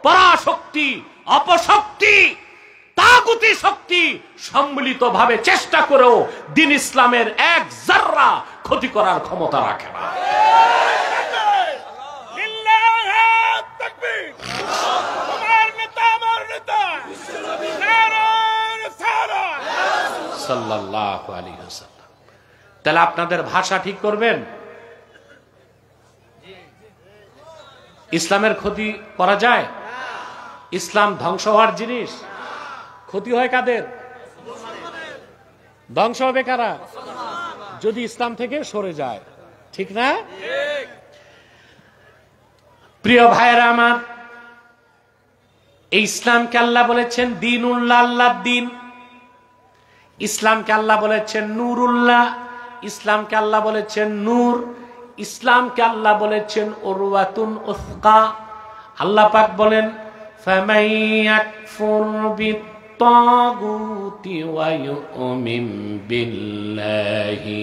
পরাশক্তি, অপশক্তি, তাগুতি শক্তি সম্মিলিতভাবে চেষ্টা করেও দ্বীন ইসলামের এক জাররা ক্ষতি করার ক্ষমতা রাখে না। সাল্লাল্লাহু আলাইহি ওয়াসাল্লাম। তাহলে আপনাদের ভাষা ঠিক করবেন। ইসলামের ক্ষতি করা যায়? ইসলাম ধ্বংস হওয়ার জিনিস? ক্ষতি হয় কাদের? ধ্বংস হবে কারা? যদি ইসলাম থেকে সরে যায়, ঠিক না? প্রিয় ভাইরা আমার, এই ইসলামকে আল্লাহ বলেছেন দ্বীনুল্লাহ, আল্লাহর দ্বীন। ইসলামকে আল্লাহ বলেছেন নূরুল্লাহ, ইসলামকে আল্লাহ বলেছেন নূর, ইসলামকে আল্লাহ বলেছেন উরওয়াতুন উসকা। আল্লাহ পাক বলেন ফামান ইয়াকফুর বিত্তাগুতি ওয়া ইউমিন বিল্লাহি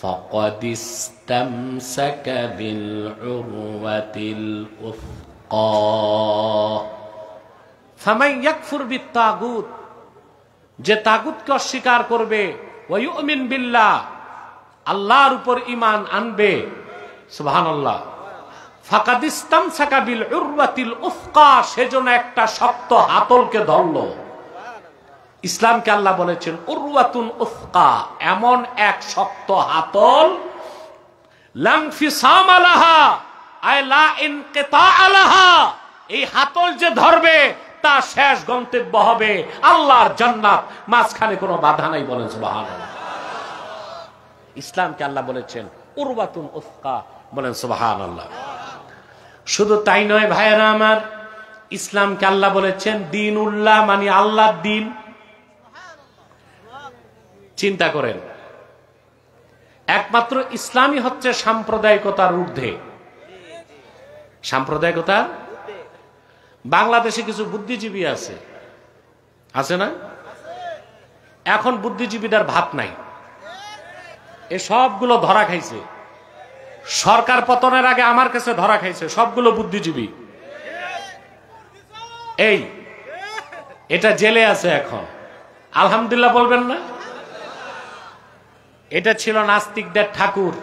ফাকাদ ইসতামসাকা বিল উরওয়াতিল উসকা। ফামান ইয়াকফুর বিত্তাগুত, যে তাগুতকে অস্বীকার করবে, ওয়া ইউমিন বিল্লাহ, আল্লাহর উপর ঈমান আনবে, সুবহানাল্লাহ, ফাকাদ ইসতামসাকা বিল উরওয়াতিল উসকা, সেজন্য একটা শক্ত হাতলকে ধরলো। ইসলামকে আল্লাহ বলেছেন উরওয়াতুন উসকা, এমন এক শক্ত হাতল, লা ইনফিসাম লাহা আই লা ইনকিতা লাহা, এই হাতল যে ধরবে তা শেষ গন্তব্য হবে আল্লাহর জান্নাত, মাঝখানে কোনো বাধা নাই। বলেন সুবহানাল্লাহ। ইসলামকে আল্লাহ বলেছেন উরওয়াতুন উসকা, বলেন সুবহানাল্লাহ। শুধু তাই নয় ভাইয়েরা আমার, ইসলামকে আল্লাহ বলেছেন দ্বীনুল্লাহ, মানে আল্লাহর দ্বীন। চিন্তা করেন, একমাত্র ইসলামই হচ্ছে সাম্প্রদায়িকতার ঊর্ধ্বে। সাম্প্রদায়িকতা, বাংলাদেশে কিছু বুদ্ধিজীবী আছে, আছে না? এখন বুদ্ধিজীবীদের ভাত নাই, এ সবগুলো ধরা খাইছে। সরকার পতনের আগে আমার কাছে ধরা খাইছে সবগুলো বুদ্ধিজীবী। এই এটা জেলে আছে এখন, আলহামদুলিল্লাহ বলবেন না? এটা ছিল নাস্তিকদের ঠাকুর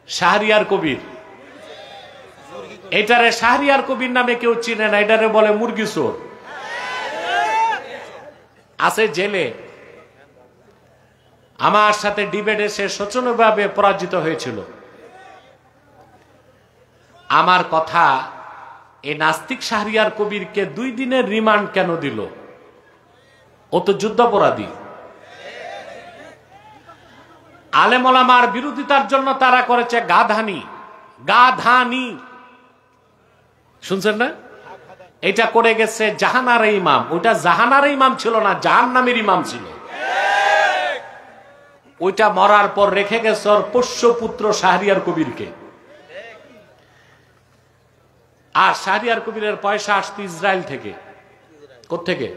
শাহরিয়ার কবির। এটারে শাহরিয়ার কবির নামে কেউ চিনে না, এটারে বলে মুরগি চোর। আছে জেলে, আমার সাথে ডিবেটে সে শোচনীয়ভাবে পরাজিত হয়েছিল। আমার কথা, এই নাস্তিক শাহরিয়ার কবিরকে 2 দিনের রিমান্ড কেন দিল? ও তো যুদ্ধাপরাধী। আলেম ওলামার বিরোধিতার জন্য তারা করেছে গাধানি, গাধানি, শুনছেন না? এটা করে গেছে জাহানার ইমাম। ওইটা জাহানার ইমাম ছিল না, জাহান্নামের ইমাম ছিল। ওইটা মরার পর রেখে গেছে ওর পোষ্যপুত্র শাহরিয়ার কবিরকে। আর শাহরিয়ার কবিরের পয়সা আসতো ইসরায়েল থেকে। কোত্থেকে?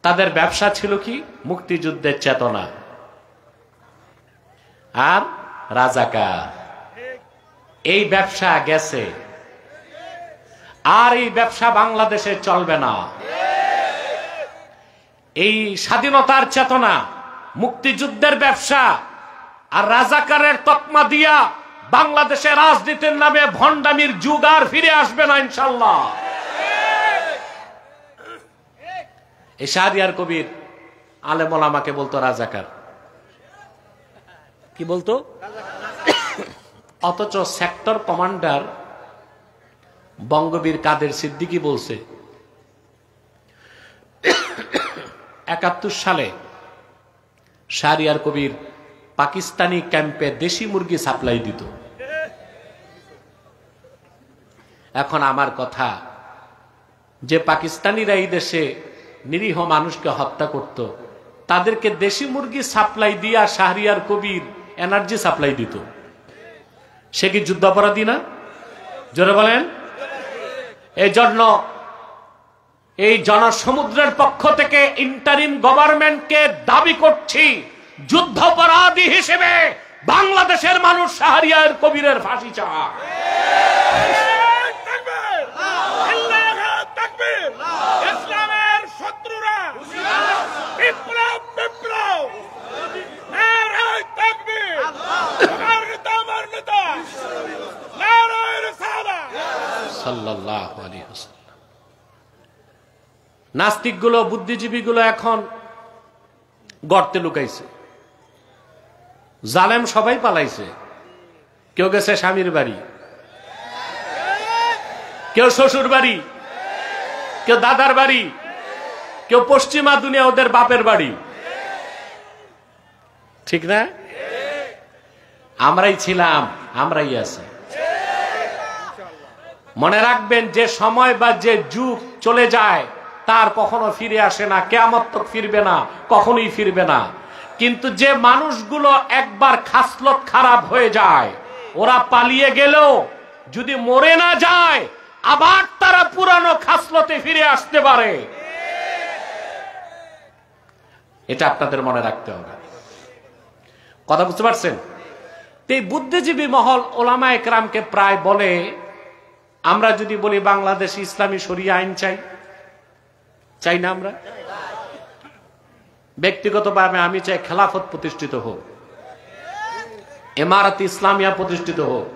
তাদের ব্যবসা ছিল কি? মুক্তিযুদ্ধের চেতনা আর রাজাকার। এই ব্যবসা গেছে, আর এই ব্যবসা বাংলাদেশে চলবে না। এই স্বাধীনতার চেতনা, মুক্তিযুদ্ধের ব্যবসা আর রাজাকারের তকমা দিয়া বাংলাদেশের রাজনীতির নামে ভণ্ডামির যুগ আর ফিরে আসবে না ইনশাআল্লাহ। এই শাহরিয়ার কবির আলেম ওলামাকে বলতো রাজাকার। কি বলতো? অথচ সেক্টর কমান্ডার বঙ্গবীর কাদের সিদ্দিকী বলছে 71 সালে শাহরিয়ার কবির পাকিস্তানি ক্যাম্পে দেশি মুরগি সাপ্লাই দিত। এখন আমার কথা, যে পাকিস্তানিরা এই দেশে নিরীহ মানুষকে হত্যা করত, তাদেরকে দেশি মুরগি সাপ্লাই দিয়া শাহরিয়ার কবির এনার্জি সাপ্লাই দিত, সে কি যুদ্ধাপরাধী না? জোরে বলেন। এই জন্য এই জনসমুদ্রের পক্ষ থেকে ইন্টারিম গভর্নমেন্টকে দাবি করছি, যুদ্ধাপরাধী হিসেবে বাংলাদেশের মানুষ শাহরিয়ার কবিরের ফাঁসি চায়। সাল্লাল্লাহু আলাইহি ওয়াসাল্লাম। নাস্তিকগুলো, বুদ্ধিজীবীগুলো এখন গর্তে লুকাইছে, জালেম সবাই পালাইছে। কেউ গেছে স্বামীর বাড়ি, কেউ শ্বশুর বাড়ি, কেউ দাদার বাড়ি, কেউ পশ্চিমা দুনিয়া ওদের বাপের বাড়ি। ঠিক না? আমরাই ছিলাম, আমরাই আছি। মনে রাখবেন, যে সময় বা যে যুগ চলে যায় তার কখনো ফিরে আসে না, কিয়ামত তক ফিরবে না, কখনোই ফিরবে না। কিন্তু যে মানুষগুলো একবার খাসলত খারাপ হয়ে যায়, ওরা পালিয়ে গেলেও যদি মরে না যায়, আবার তারা পুরানো খাসলতে ফিরে আসতে পারে। এটা আপনাদের মনে রাখতে হবে। কথা বুঝতে পারছেন? এই বুদ্ধিজীবী মহল ওলামায়ে কেরামকে প্রায় বলে, আমরা যদি বলি বাংলাদেশ ইসলামী শরিয়া আইন চাই, চাই না? আমরা ব্যক্তিগতভাবে আমি চাই খেলাফত প্রতিষ্ঠিত হোক, ইমারত ইসলামিয়া প্রতিষ্ঠিত হোক।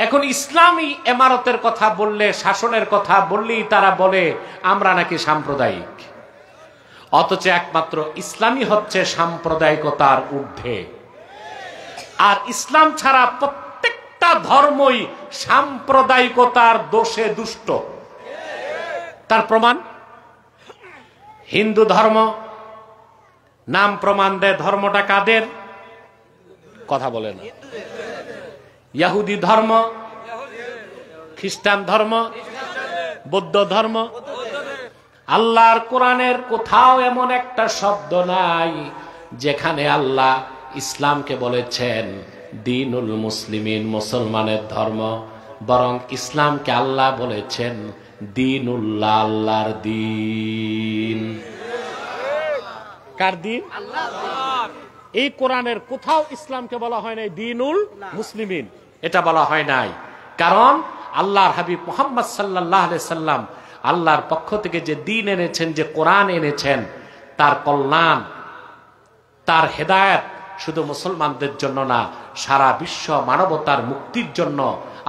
এখন ইসলামী ইমারতের কথা বললে, শাসনের কথা বললেই তারা বলে আমরা নাকি সাম্প্রদায়িক। অথচ একমাত্র ইসলামই হচ্ছে সাম্প্রদায়িকতার ঊর্ধ্বে। আর ইসলাম ছাড়া প্রত্যেকটা ধর্মই সাম্প্রদায়িকতার দোষে দুষ্ট। তার প্রমাণ হিন্দু ধর্ম, নাম প্রমাণ দেয় ধর্মটা কাদের? কথা বলে না। ইহুদি ধর্ম, খ্রিস্টান ধর্ম, বৌদ্ধ ধর্ম। আল্লাহর কোরআনের কোথাও এমন একটা শব্দ নাই যেখানে আল্লাহ ইসলামকে বলেছেন দ্বীনুল মুসলিমিন, মুসলমানের ধর্ম। বরং ইসলামকে আল্লাহ বলেছেন দ্বীনুল্লাহ, আল্লাহর দ্বীন। কার দ্বীন? আল্লাহর। এই কোরআনের কোথাও ইসলামকে বলা হয় নাই দ্বীনুল মুসলিমিন, এটা বলা হয় নাই। কারণ আল্লাহর হাবিব মুহাম্মদ সাল্লাল্লাহু আলাইহি সাল্লাম আল্লাহর পক্ষ থেকে যে দ্বীন এনেছেন, যে কোরআন এনেছেন, তার কল্যাণ, তার হেদায়েত শুধু মুসলমানদের জন্য না, সারা বিশ্ব মানবতার মুক্তির জন্য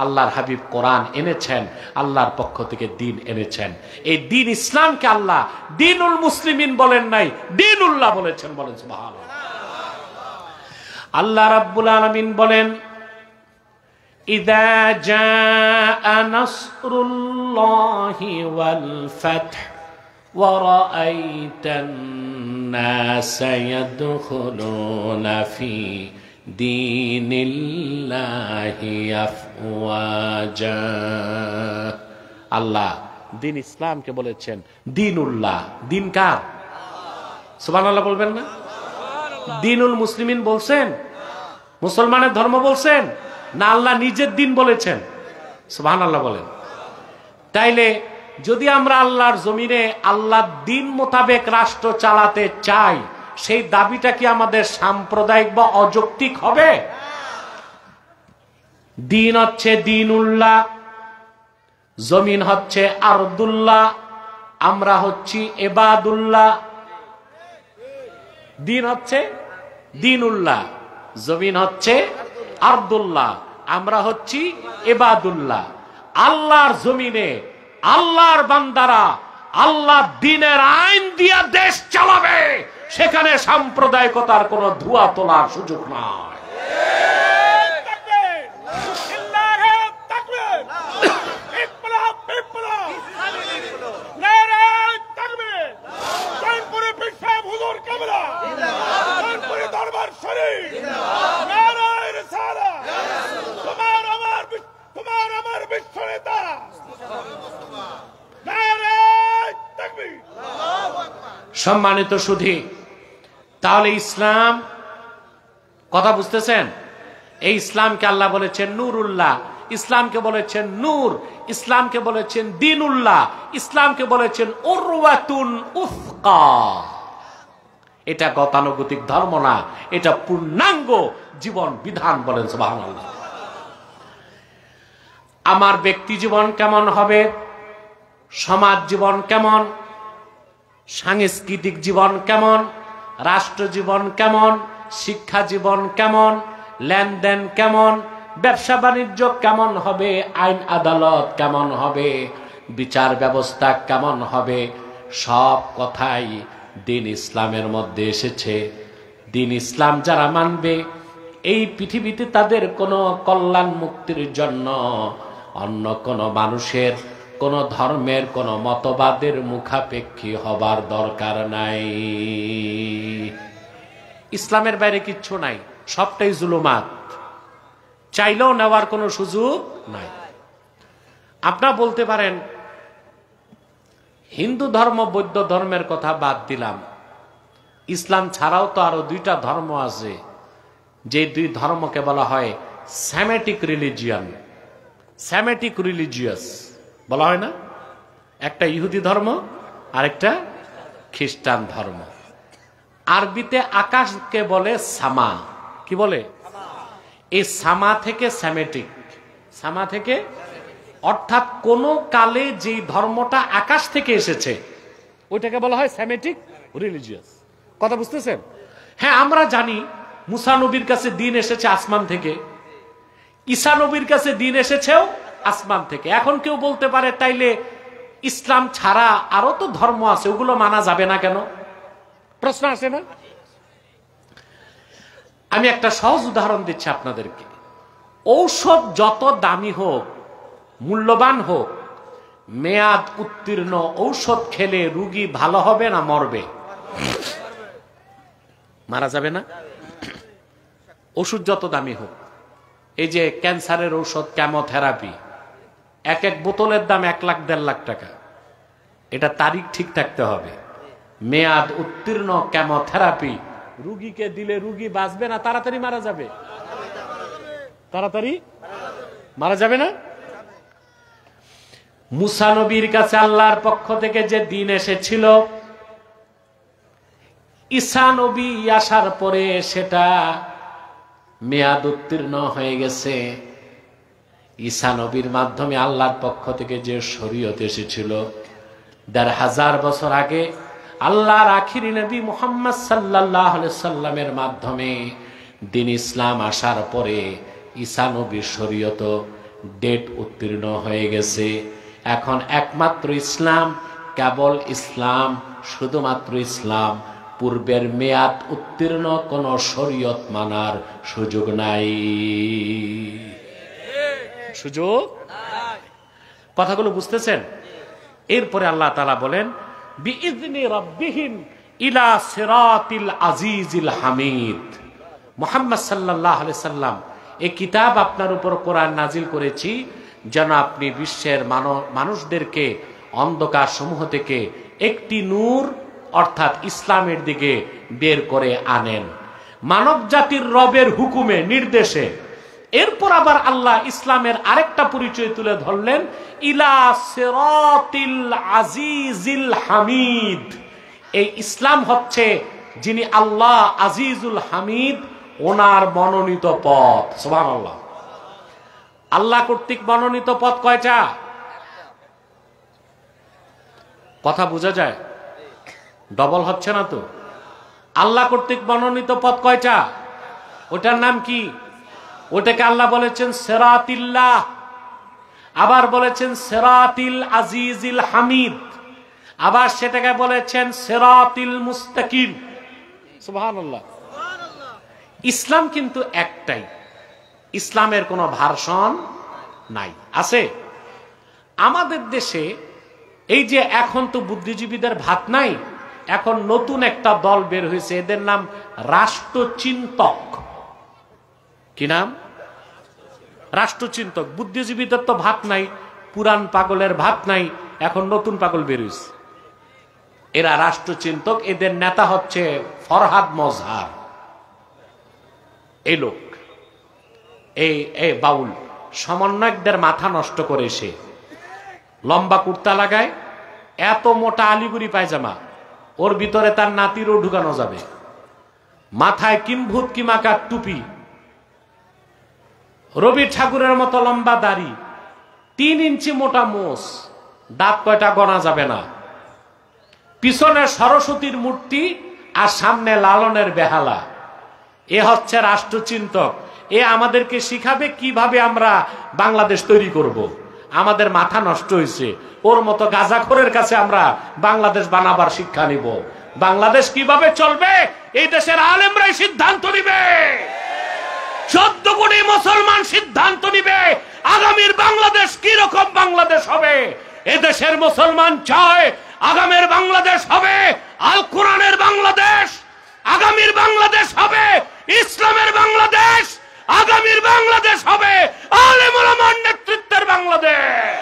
আল্লাহর হাবিব কোরআন এনেছেন, আল্লাহর পক্ষ থেকে দ্বীন এনেছেন। এই দ্বীন ইসলামকে আল্লাহ দ্বীনুল মুসলিমিন বলেন নাই, দ্বীনুল্লাহ বলেছেন। বলেন সুবহানাল্লাহ। আল্লাহ রাব্বুল আলামিন বলেন, ইযা জাআ নাসরুল্লাহি ওয়াল ফাথ ওয়া রাআইতান নাসা ইয়াদখুলুনা ফি দীনিল্লাহি আফওয়াজা। আল্লাহ দ্বীন ইসলামকে বলেছেন দ্বীনুল্লাহ। দ্বীন কার? সুবহানাল্লাহ বলবেন না? দ্বীনুল মুসলিমিন বলছেন, মুসলমানের ধর্ম বলছেন না, আল্লাহ নিজের দ্বীন বলেছেন? সুবহানাল্লাহ বলেন। তাইলে যদি আমরা আল্লাহর জমিনে আল্লাহর দ্বীন মোতাবেক রাষ্ট্র চালাতে চাই, সেই দাবিটা কি আমাদের সাম্প্রদায়িক বা অযৌক্তিক হবে? দ্বীন হচ্ছে দ্বীনুল্লাহ, জমিন হচ্ছে আরদুল্লাহ, আমরা হচ্ছি ইবাদুল্লাহ। দ্বীন হচ্ছে দ্বীনুল্লাহ, জমিন হচ্ছে আরদুল্লাহ, আমরা হচ্ছি ইবাদুল্লাহ। আল্লাহর জমিনে আল্লাহর বান্দারা আল্লাহর দ্বীনের আইন দিয়া দেশ চালাবে, সেখানে সাম্প্রদায়িকতার কোন ধোঁয়া তোলার সুযোগ নাই। সম্মানিত সুধী, তাহলে ইসলাম, কথা বুঝতেছেন? এই ইসলামকে আল্লাহ বলেছেন নূরুল্লাহ, ইসলামকে বলেছেন নূর, ইসলামকে বলেছেন দ্বীনুল্লাহ, ইসলামকে বলেছেন উরওয়াতুন উফকা। এটা গতানুগতিক ধর্ম না, এটা পূর্ণাঙ্গ জীবন বিধান। বলেন সুবহানাল্লাহ। আমার ব্যক্তি জীবন কেমন হবে, সমাজ জীবন কেমন, সাংস্কৃতিক জীবন কেমন, রাষ্ট্র জীবন কেমন, শিক্ষা জীবন কেমন, লেনদেন কেমন, ব্যবসা বাণিজ্য কেমন হবে, আইন আদালত কেমন হবে, বিচার ব্যবস্থা কেমন হবে, সব কথাই দিন ইসলামের মধ্যে এসেছে। দিন ইসলাম যারা মানবে, এই পৃথিবীতে তাদের কোনো কল্যাণ মুক্তির জন্য অন্য কোনো মানুষের, কোন ধর্মের, কোন মতবাদের মুখাপেক্ষী হবার দরকার নাই। ইসলামের বাইরে কিচ্ছু নাই, সবটাই জুলুমাত, চাইলেও নেওয়ার কোনো সুযোগ নাই। আপনারা বলতে পারেন হিন্দু ধর্ম বৌদ্ধ ধর্মের কথা বাদ দিলাম, ইসলাম ছাড়াও তো আরো দুইটা ধর্ম আছে, যে দুই ধর্মকে বলা হয় সেমেটিক রিলিজিয়ান, সেমেটিক রিলিজিয়াস বলা হয় না? একটা ইহুদি ধর্ম আর একটা খ্রিস্টান ধর্ম। আরবিতে আকাশকে বলে সামা। কি বলে? এই সামা থেকে সেমেটিক, সামা থেকে, অর্থাৎ কোন কালে যে ধর্মটা আকাশ থেকে এসেছে ওইটাকে বলা হয় সেমেটিক রিলিজিয়াস। কথা বুঝতেছেন? হ্যাঁ, আমরা জানি মুসা নবীর কাছে দিন এসেছে আসমান থেকে, ঈসা নবীর কাছে দিন এসেছেও আসমান থেকে। এখন কেউ বলতে পারে তাইলে ইসলাম ছাড়া আরো তো ধর্ম আছে, ওগুলো মানা যাবে না কেন? প্রশ্ন আসে না? আমি একটা সহজ উদাহরণ দিচ্ছি আপনাদেরকে। ঔষধ যত দামি হোক, মূল্যবান হোক, মেয়াদ উত্তীর্ণ ঔষধ খেলে রোগী ভালো হবে না মরবে? মারা যাবে না? ওষুধ যত দামি হোক, এই যে ক্যান্সারের ঔষধ, কেমোথেরাপি, এক এক বোতলের দাম 1 লাখ 1.5 লাখ টাকা। এটা তারিখ ঠিক থাকতে হবে। মেয়াদ উত্তীর্ণ কেমোথেরাপি রুগীকে দিলে রুগী বাঁচবে না, তাড়াতাড়ি মারা যাবে। তাড়াতাড়ি মারা যাবে না? মুসা নবীর কাছে আল্লাহর পক্ষ থেকে যে দিন এসেছিল, ঈসা নবী আসার পরে সেটা মেয়াদ উত্তীর্ণ হয়ে গেছে। ঈসা নবীর মাধ্যমে আল্লাহর পক্ষ থেকে যে শরীয়ত এসেছিল 1500 বছর আগে, আল্লাহর আখিরি নবী মুহাম্মদ সাল্লাল্লাহু আলাইহি সাল্লামের মাধ্যমে দিন ইসলাম আসার পরে ঈসা নবীর শরীয়ত ডেট উত্তীর্ণ হয়ে গেছে। এখন একমাত্র ইসলাম, কেবল ইসলাম, শুধুমাত্র ইসলাম। পূর্বের মেয়াদ উত্তীর্ণ কোন শরীয়ত মানার সুযোগ নাই। সুযোগ? কথাগুলো বুঝতেছেন? এরপরে আল্লাহ তাআলা বলেন বিইذনি রাব্বিহিম ইলা সিরাতিল আজিজিল হামিদ। মুহাম্মদ সাল্লাল্লাহু আলাইহি সাল্লাম, এই কিতাব আপনার উপর কোরআন নাজিল করেছি যেন আপনি বিশ্বের মানুষদেরকে অন্ধকার সমূহ থেকে একটি নূর অর্থাৎ ইসলামের দিকে বের করে আনেন, মানব জাতির রবের হুকুমে, নির্দেশে। এরপর আবার আল্লাহ ইসলামের আরেকটা পরিচয় তুলে ধরলেন, ইলা সিরাতিল আজিজিল হামিদ। এই ইসলাম হচ্ছে যিনি আল্লাহ আজিজুল হামিদ, ওনার মনোনীত পথ। সুবহানাল্লাহ। আল্লাহ কর্তৃক মনোনীত পথ কয়টা? কথা বোঝা যায়? ডবল হচ্ছে না তো? আল্লাহ কর্তৃক মনোনীত পথ কয়টা? ওটার নাম কি? ওটাকে আল্লাহ বলেছেন সিরাতিল্লাহ, আবার বলেছেন সিরাতিল আজিজিল হামিদ, আবার সেটাকে বলেছেন সিরাতিল মুস্তাকিম। সুবহানাল্লাহ। ইসলাম কিন্তু একটাই, ইসলামের কোনো ভার্সন নাই। আছে আমাদের দেশে এই যে এখন তো বুদ্ধিজীবীদের ভাত নাই, এখন নতুন একটা দল বের হয়েছে, এদের নাম রাষ্ট্রচিন্তক। কি নাম? রাষ্ট্রচিন্তক। বুদ্ধিজীবীদের তো ভাত নাই, পুরান পাগলের ভাত নাই, এখন নতুন পাগল বের হয়েছে, এরা রাষ্ট্রচিন্তক। এদের নেতা হচ্ছে ফরহাদ মজহার। এই লোক, এই বাউল সমন্বয়কদের মাথা নষ্ট করে, সে লম্বা কুর্তা লাগায়, এত মোটা আলিগুড়ি পায়জামা, ওর ভিতরে তার নাতিরও ঢুকানো যাবে, মাথায় কিম্ভূত কিমাকার টুপি, রবি ঠাকুরের মতো লম্বা দাড়ি, 3 ইঞ্চি মোটা মোষ, দাঁত কয়টা গণা যাবে না, পিছনে সরস্বতীর মূর্তি আর সামনে লালনের বেহালা। এ হচ্ছে রাষ্ট্রচিন্তক। এ আমাদেরকে শিখাবে কিভাবে আমরা বাংলাদেশ তৈরি করব। আমাদের মাথা নষ্ট হয়েছে, ওর মতো গাঁজাখোরের কাছে আমরা বাংলাদেশ বানাবার শিক্ষা নিব। বাংলাদেশ কিভাবে চলবে এই দেশের আলেমরাই সিদ্ধান্ত নিবে। 14 কোটি মুসলমান সিদ্ধান্ত নিবে আগামীর বাংলাদেশ কি রকম বাংলাদেশ হবে। এদেশের মুসলমান চায় আগামীর বাংলাদেশ হবে আল কোরআনের বাংলাদেশ, আগামীর বাংলাদেশ হবে ইসলামের বাংলাদেশ, আগামীর বাংলাদেশ হবে আলেম ওলামার নেতৃত্বের বাংলাদেশ।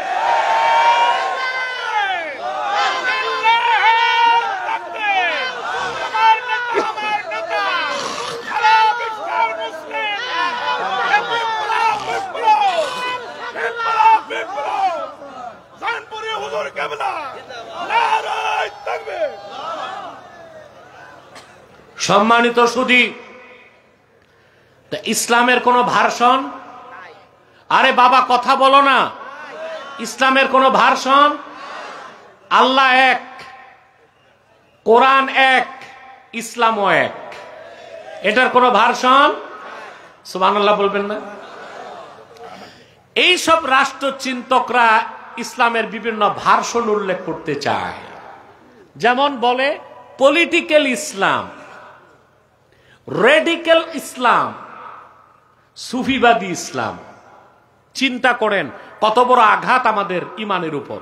সম্মানিত সুধী, ইসলামের কোন ভার্সন? আরে বাবা কথা বলো না। ইসলামের কোন ভার্সন? আল্লাহ এক, কোরআন এক, ইসলামও এক। এটার কোন ভার্সন? সুবহানাল্লাহ বলবেন না? এই সব রাষ্ট্রচিন্তকরা ইসলামের বিভিন্ন ভার্সন উল্লেখ করতে চায়। যেমন বলে পলিটিক্যাল ইসলাম, রেডিক্যাল ইসলাম, সুফিবাদী ইসলাম। চিন্তা করেন কত বড় আঘাত আমাদের ইমানের উপর।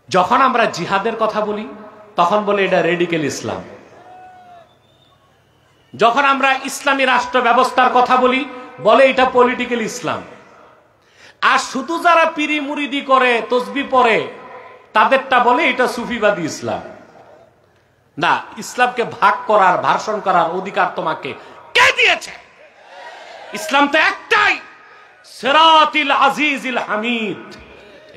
যখন আমরা জিহাদের কথা বলি তখন বলে এটা রেডিক্যাল ইসলাম। যখন আমরা ইসলামী রাষ্ট্র ব্যবস্থার কথা বলি বলে এটা পলিটিক্যাল ইসলাম। আর শুধু যারা পিরি মুরিদি করে, তসবি পড়ে, তাদেরটা বলে এটা সুফিবাদী ইসলাম। না, ইসলামকে ভাগ করার, ভার্সন করার অধিকার তোমাকে কে দিয়েছে? ইসলাম তো একটাই, সিরাতিল আজিজিল হামিদ।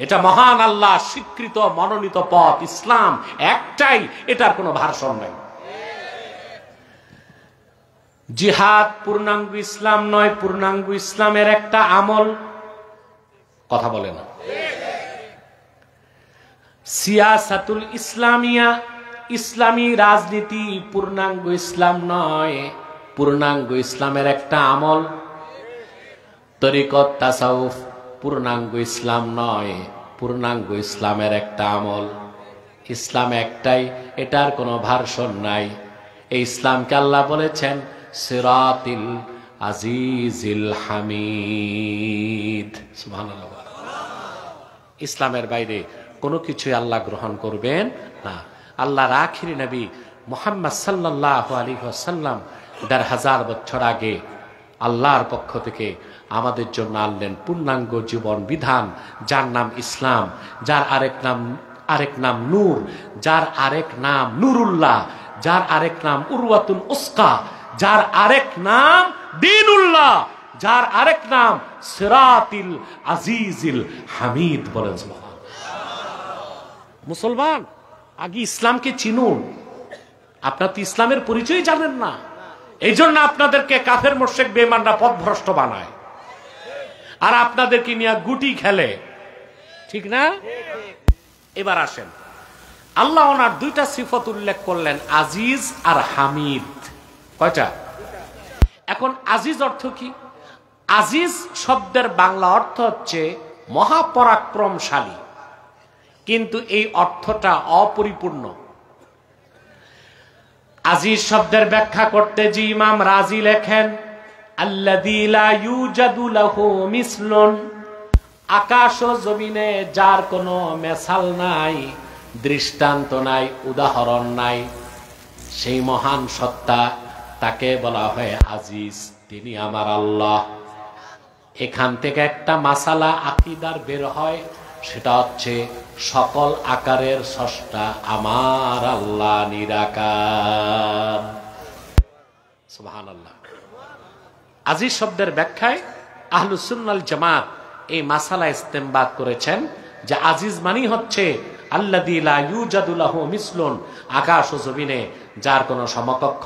এটা মহান আল্লাহ স্বীকৃত মনোনীত পথ। ইসলাম একটাই, এটার কোনো ভার্সন নাই। জিহাদ পূর্ণাঙ্গ ইসলাম নয়, পূর্ণাঙ্গ ইসলামের একটা আমল। কথা বলে না। সিয়াসাতুল ইসলামিয়া, ইসলামী রাজনীতি পূর্ণাঙ্গ ইসলাম নয়, পূর্ণাঙ্গ ইসলামের একটা আমল। তরিকত তাসাউফ পূর্ণাঙ্গ ইসলাম নয়, পূর্ণাঙ্গ ইসলামের একটা আমল। ইসলাম একটাই, এটার কোনো ভার্সন নাই। এই ইসলামকে আল্লাহ বলেছেন সিরাতিল আজিজিল হামিদ। সুবহানাল্লাহ। ইসলামের বাইরে কোনো কিছুই আল্লাহ গ্রহণ করবেন না। আল্লাহর আখিরি নবী মুহাম্মদ সাল্লাল্লাহু আলাইহি ওয়াসাল্লাম ১,৫০০ বছর আগে আল্লাহর পক্ষ থেকে আমাদের জন্য আনলেন পূর্ণাঙ্গ জীবন বিধান, যার নাম ইসলাম, যার আরেক নাম নূর, যার আরেক নাম নুরুল্লাহ, যার আরেক নাম উরওয়াতুল উসকা, যার আরেক নাম দ্বীনুল্লাহ, যার আরেক নাম সিরাতিল আজিজিল হামিদ। বলেন সুবহানাল্লাহ। মুসলমান, আগে ইসলামকে চিনুন। আপনার তো ইসলামের পরিচয় জানেন না, এই জন্য আপনাদেরকে কাফের মুশরিক বেঈমানরা পথভ্রষ্ট বানায় আর আপনাদেরকে নিয়ে গুটি খেলে, ঠিক না? এবার আসেন, আল্লাহ ওনার দুইটা সিফত উল্লেখ করলেন, আজিজ আর হামিদ। কয়টা? এখন আজিজ অর্থ কি? আজিজ শব্দের বাংলা অর্থ হচ্ছে মহাপরাক্রমশালী, কিন্তু এই অর্থটা অপরিপূর্ণ। আজিজ শব্দের ব্যাখ্যা করতে যে ইমাম রাজি লেখেন, আল্লাযী লা ইউজাদু লাহু মিসলুন, আকাশ ও জমিনে যার কোনো মেসাল নাই, দৃষ্টান্ত নাই, উদাহরণ নাই, সেই মহান সত্তা, তাকে বলা হয় আজিজ। তিনি আমার আল্লাহ। এখান থেকে একটা মাসালা আকীদার বের হয়, সেটা হচ্ছে সকল আকারের স্রষ্টা আমার আল্লাহ নিরাকার। সুবহানাল্লাহ। আজিজ শব্দের ব্যাখ্যায় আহলুস সুন্নাহ ওয়াল জামাত এই মাসালা ইস্তেমবাদ করেছেন যে আজিজ মানি হচ্ছে আল্লাযী লা ইউজাদু লাহু মিসলুন, আকাশ ও জমিনে যার কোনো সমকক্ষ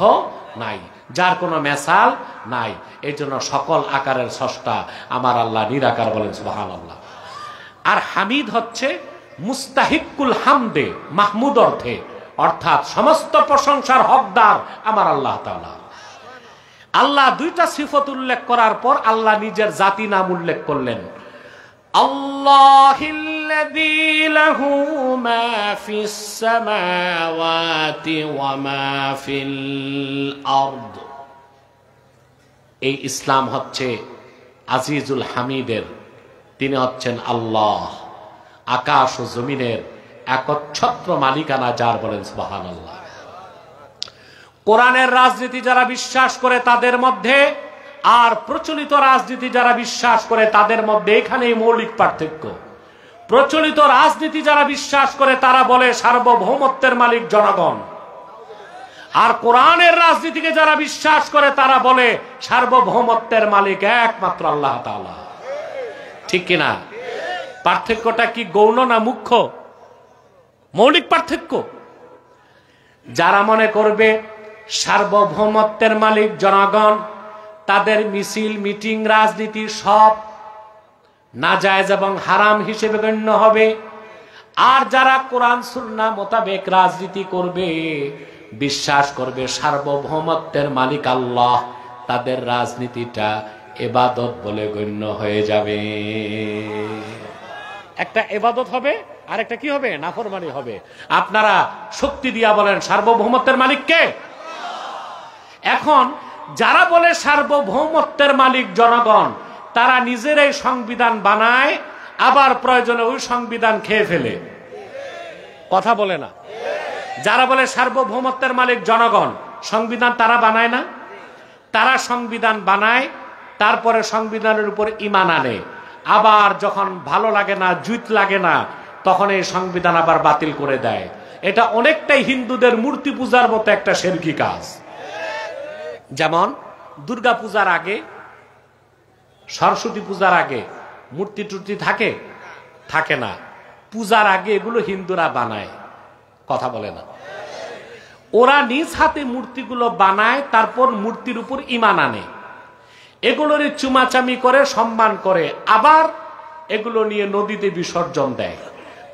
নাই, যার কোনো মেসাল নাই, এই জন্য সকল আকারের স্রষ্টা আমার আল্লাহ নিরাকার। বলেন সুবহানাল্লাহ। আর হামিদ হচ্ছে মুস্তাহিকুল হামদে, মাহমুদ অর্থে, অর্থাৎ সমস্ত প্রশংসার হকদার আমার আল্লাহ তাআলা। আল্লাহ দুইটা সিফত উল্লেখ করার পর আল্লাহ নিজের জাতি নাম উল্লেখ করলেন, আল্লাহিল্লাযী লাহু মা ফিস সামাওয়াতি ওয়া মা ফিল আরদ। এই ইসলাম হচ্ছে আজিজুল হামিদের, তিনি হচ্ছেন আল্লাহ, আকাশ ও জমিনের একচ্ছত্র মালিকানা যার, বলেন সুবহানাল্লাহ। কোরআনের রাজনীতি যারা বিশ্বাস করে তাদের মধ্যে আর প্রচলিত রাজনীতি যারা বিশ্বাস করে তাদের মধ্যে এখানেই মৌলিক পার্থক্য। প্রচলিত রাজনীতি যারা বিশ্বাস করে তারা বলে সার্বভৌমত্বের মালিক জনগণ, আর কোরআনের রাজনীতিকে যারা বিশ্বাস করে তারা বলে সার্বভৌমত্বের মালিক একমাত্র আল্লাহ তাআলা। ঠিক কিনা? পার্থক্যটা কি গৌণ না মুখ্য? মৌলিক পার্থক্য। যারা মনে করবে সার্বভৌমত্বের মালিক জনগণ, তাদের মিছিল মিটিং রাজনীতি সব নাজায়েজ এবং হারাম হিসেবে গণ্য হবে। আর যারা কোরআন সুন্নাহ মোতাবেক রাজনীতি করবে, বিশ্বাস করবে সার্বভৌমত্বের মালিক আল্লাহ, তাদের রাজনীতিটা ইবাদত বলে গণ্য হয়ে যাবে। একটা ইবাদত হবে আর একটা কি হবে? নাফরমানি হবে। আপনারা শক্তি দিয়া বলেন সার্বভৌমত্বের মালিক কে? এখন যারা বলে সার্বভৌমত্বের মালিক জনগণ, তারা নিজেরাই সংবিধান বানায়, আবার প্রয়োজনে ওই সংবিধান খেয়ে ফেলে। কথা বলে না? যারা বলে সার্বভৌমত্বের মালিক জনগণ, সংবিধান তারা বানায় না? তারা সংবিধান বানায়, তারপরে সংবিধানের উপর ঈমান আনে, আবার যখন ভালো লাগে না, জুত লাগে না, তখন এই সংবিধান আবার বাতিল করে দেয়। এটা অনেকটাই হিন্দুদের মূর্তি পূজার মতো একটা শিরকি কাজ। যেমন দুর্গা পূজার আগে, সরস্বতী পূজার আগে মূর্তি টুর্তি থাকে? থাকে না। পূজার আগে এগুলো হিন্দুরা বানায়। কথা বলে না? ওরা নিজ হাতে মূর্তিগুলো বানায়, তারপর মূর্তির উপর ঈমান আনে, এগুলোর চুমাচামি করে, সম্মান করে, আবার এগুলো নিয়ে নদীতে বিসর্জন দেয়।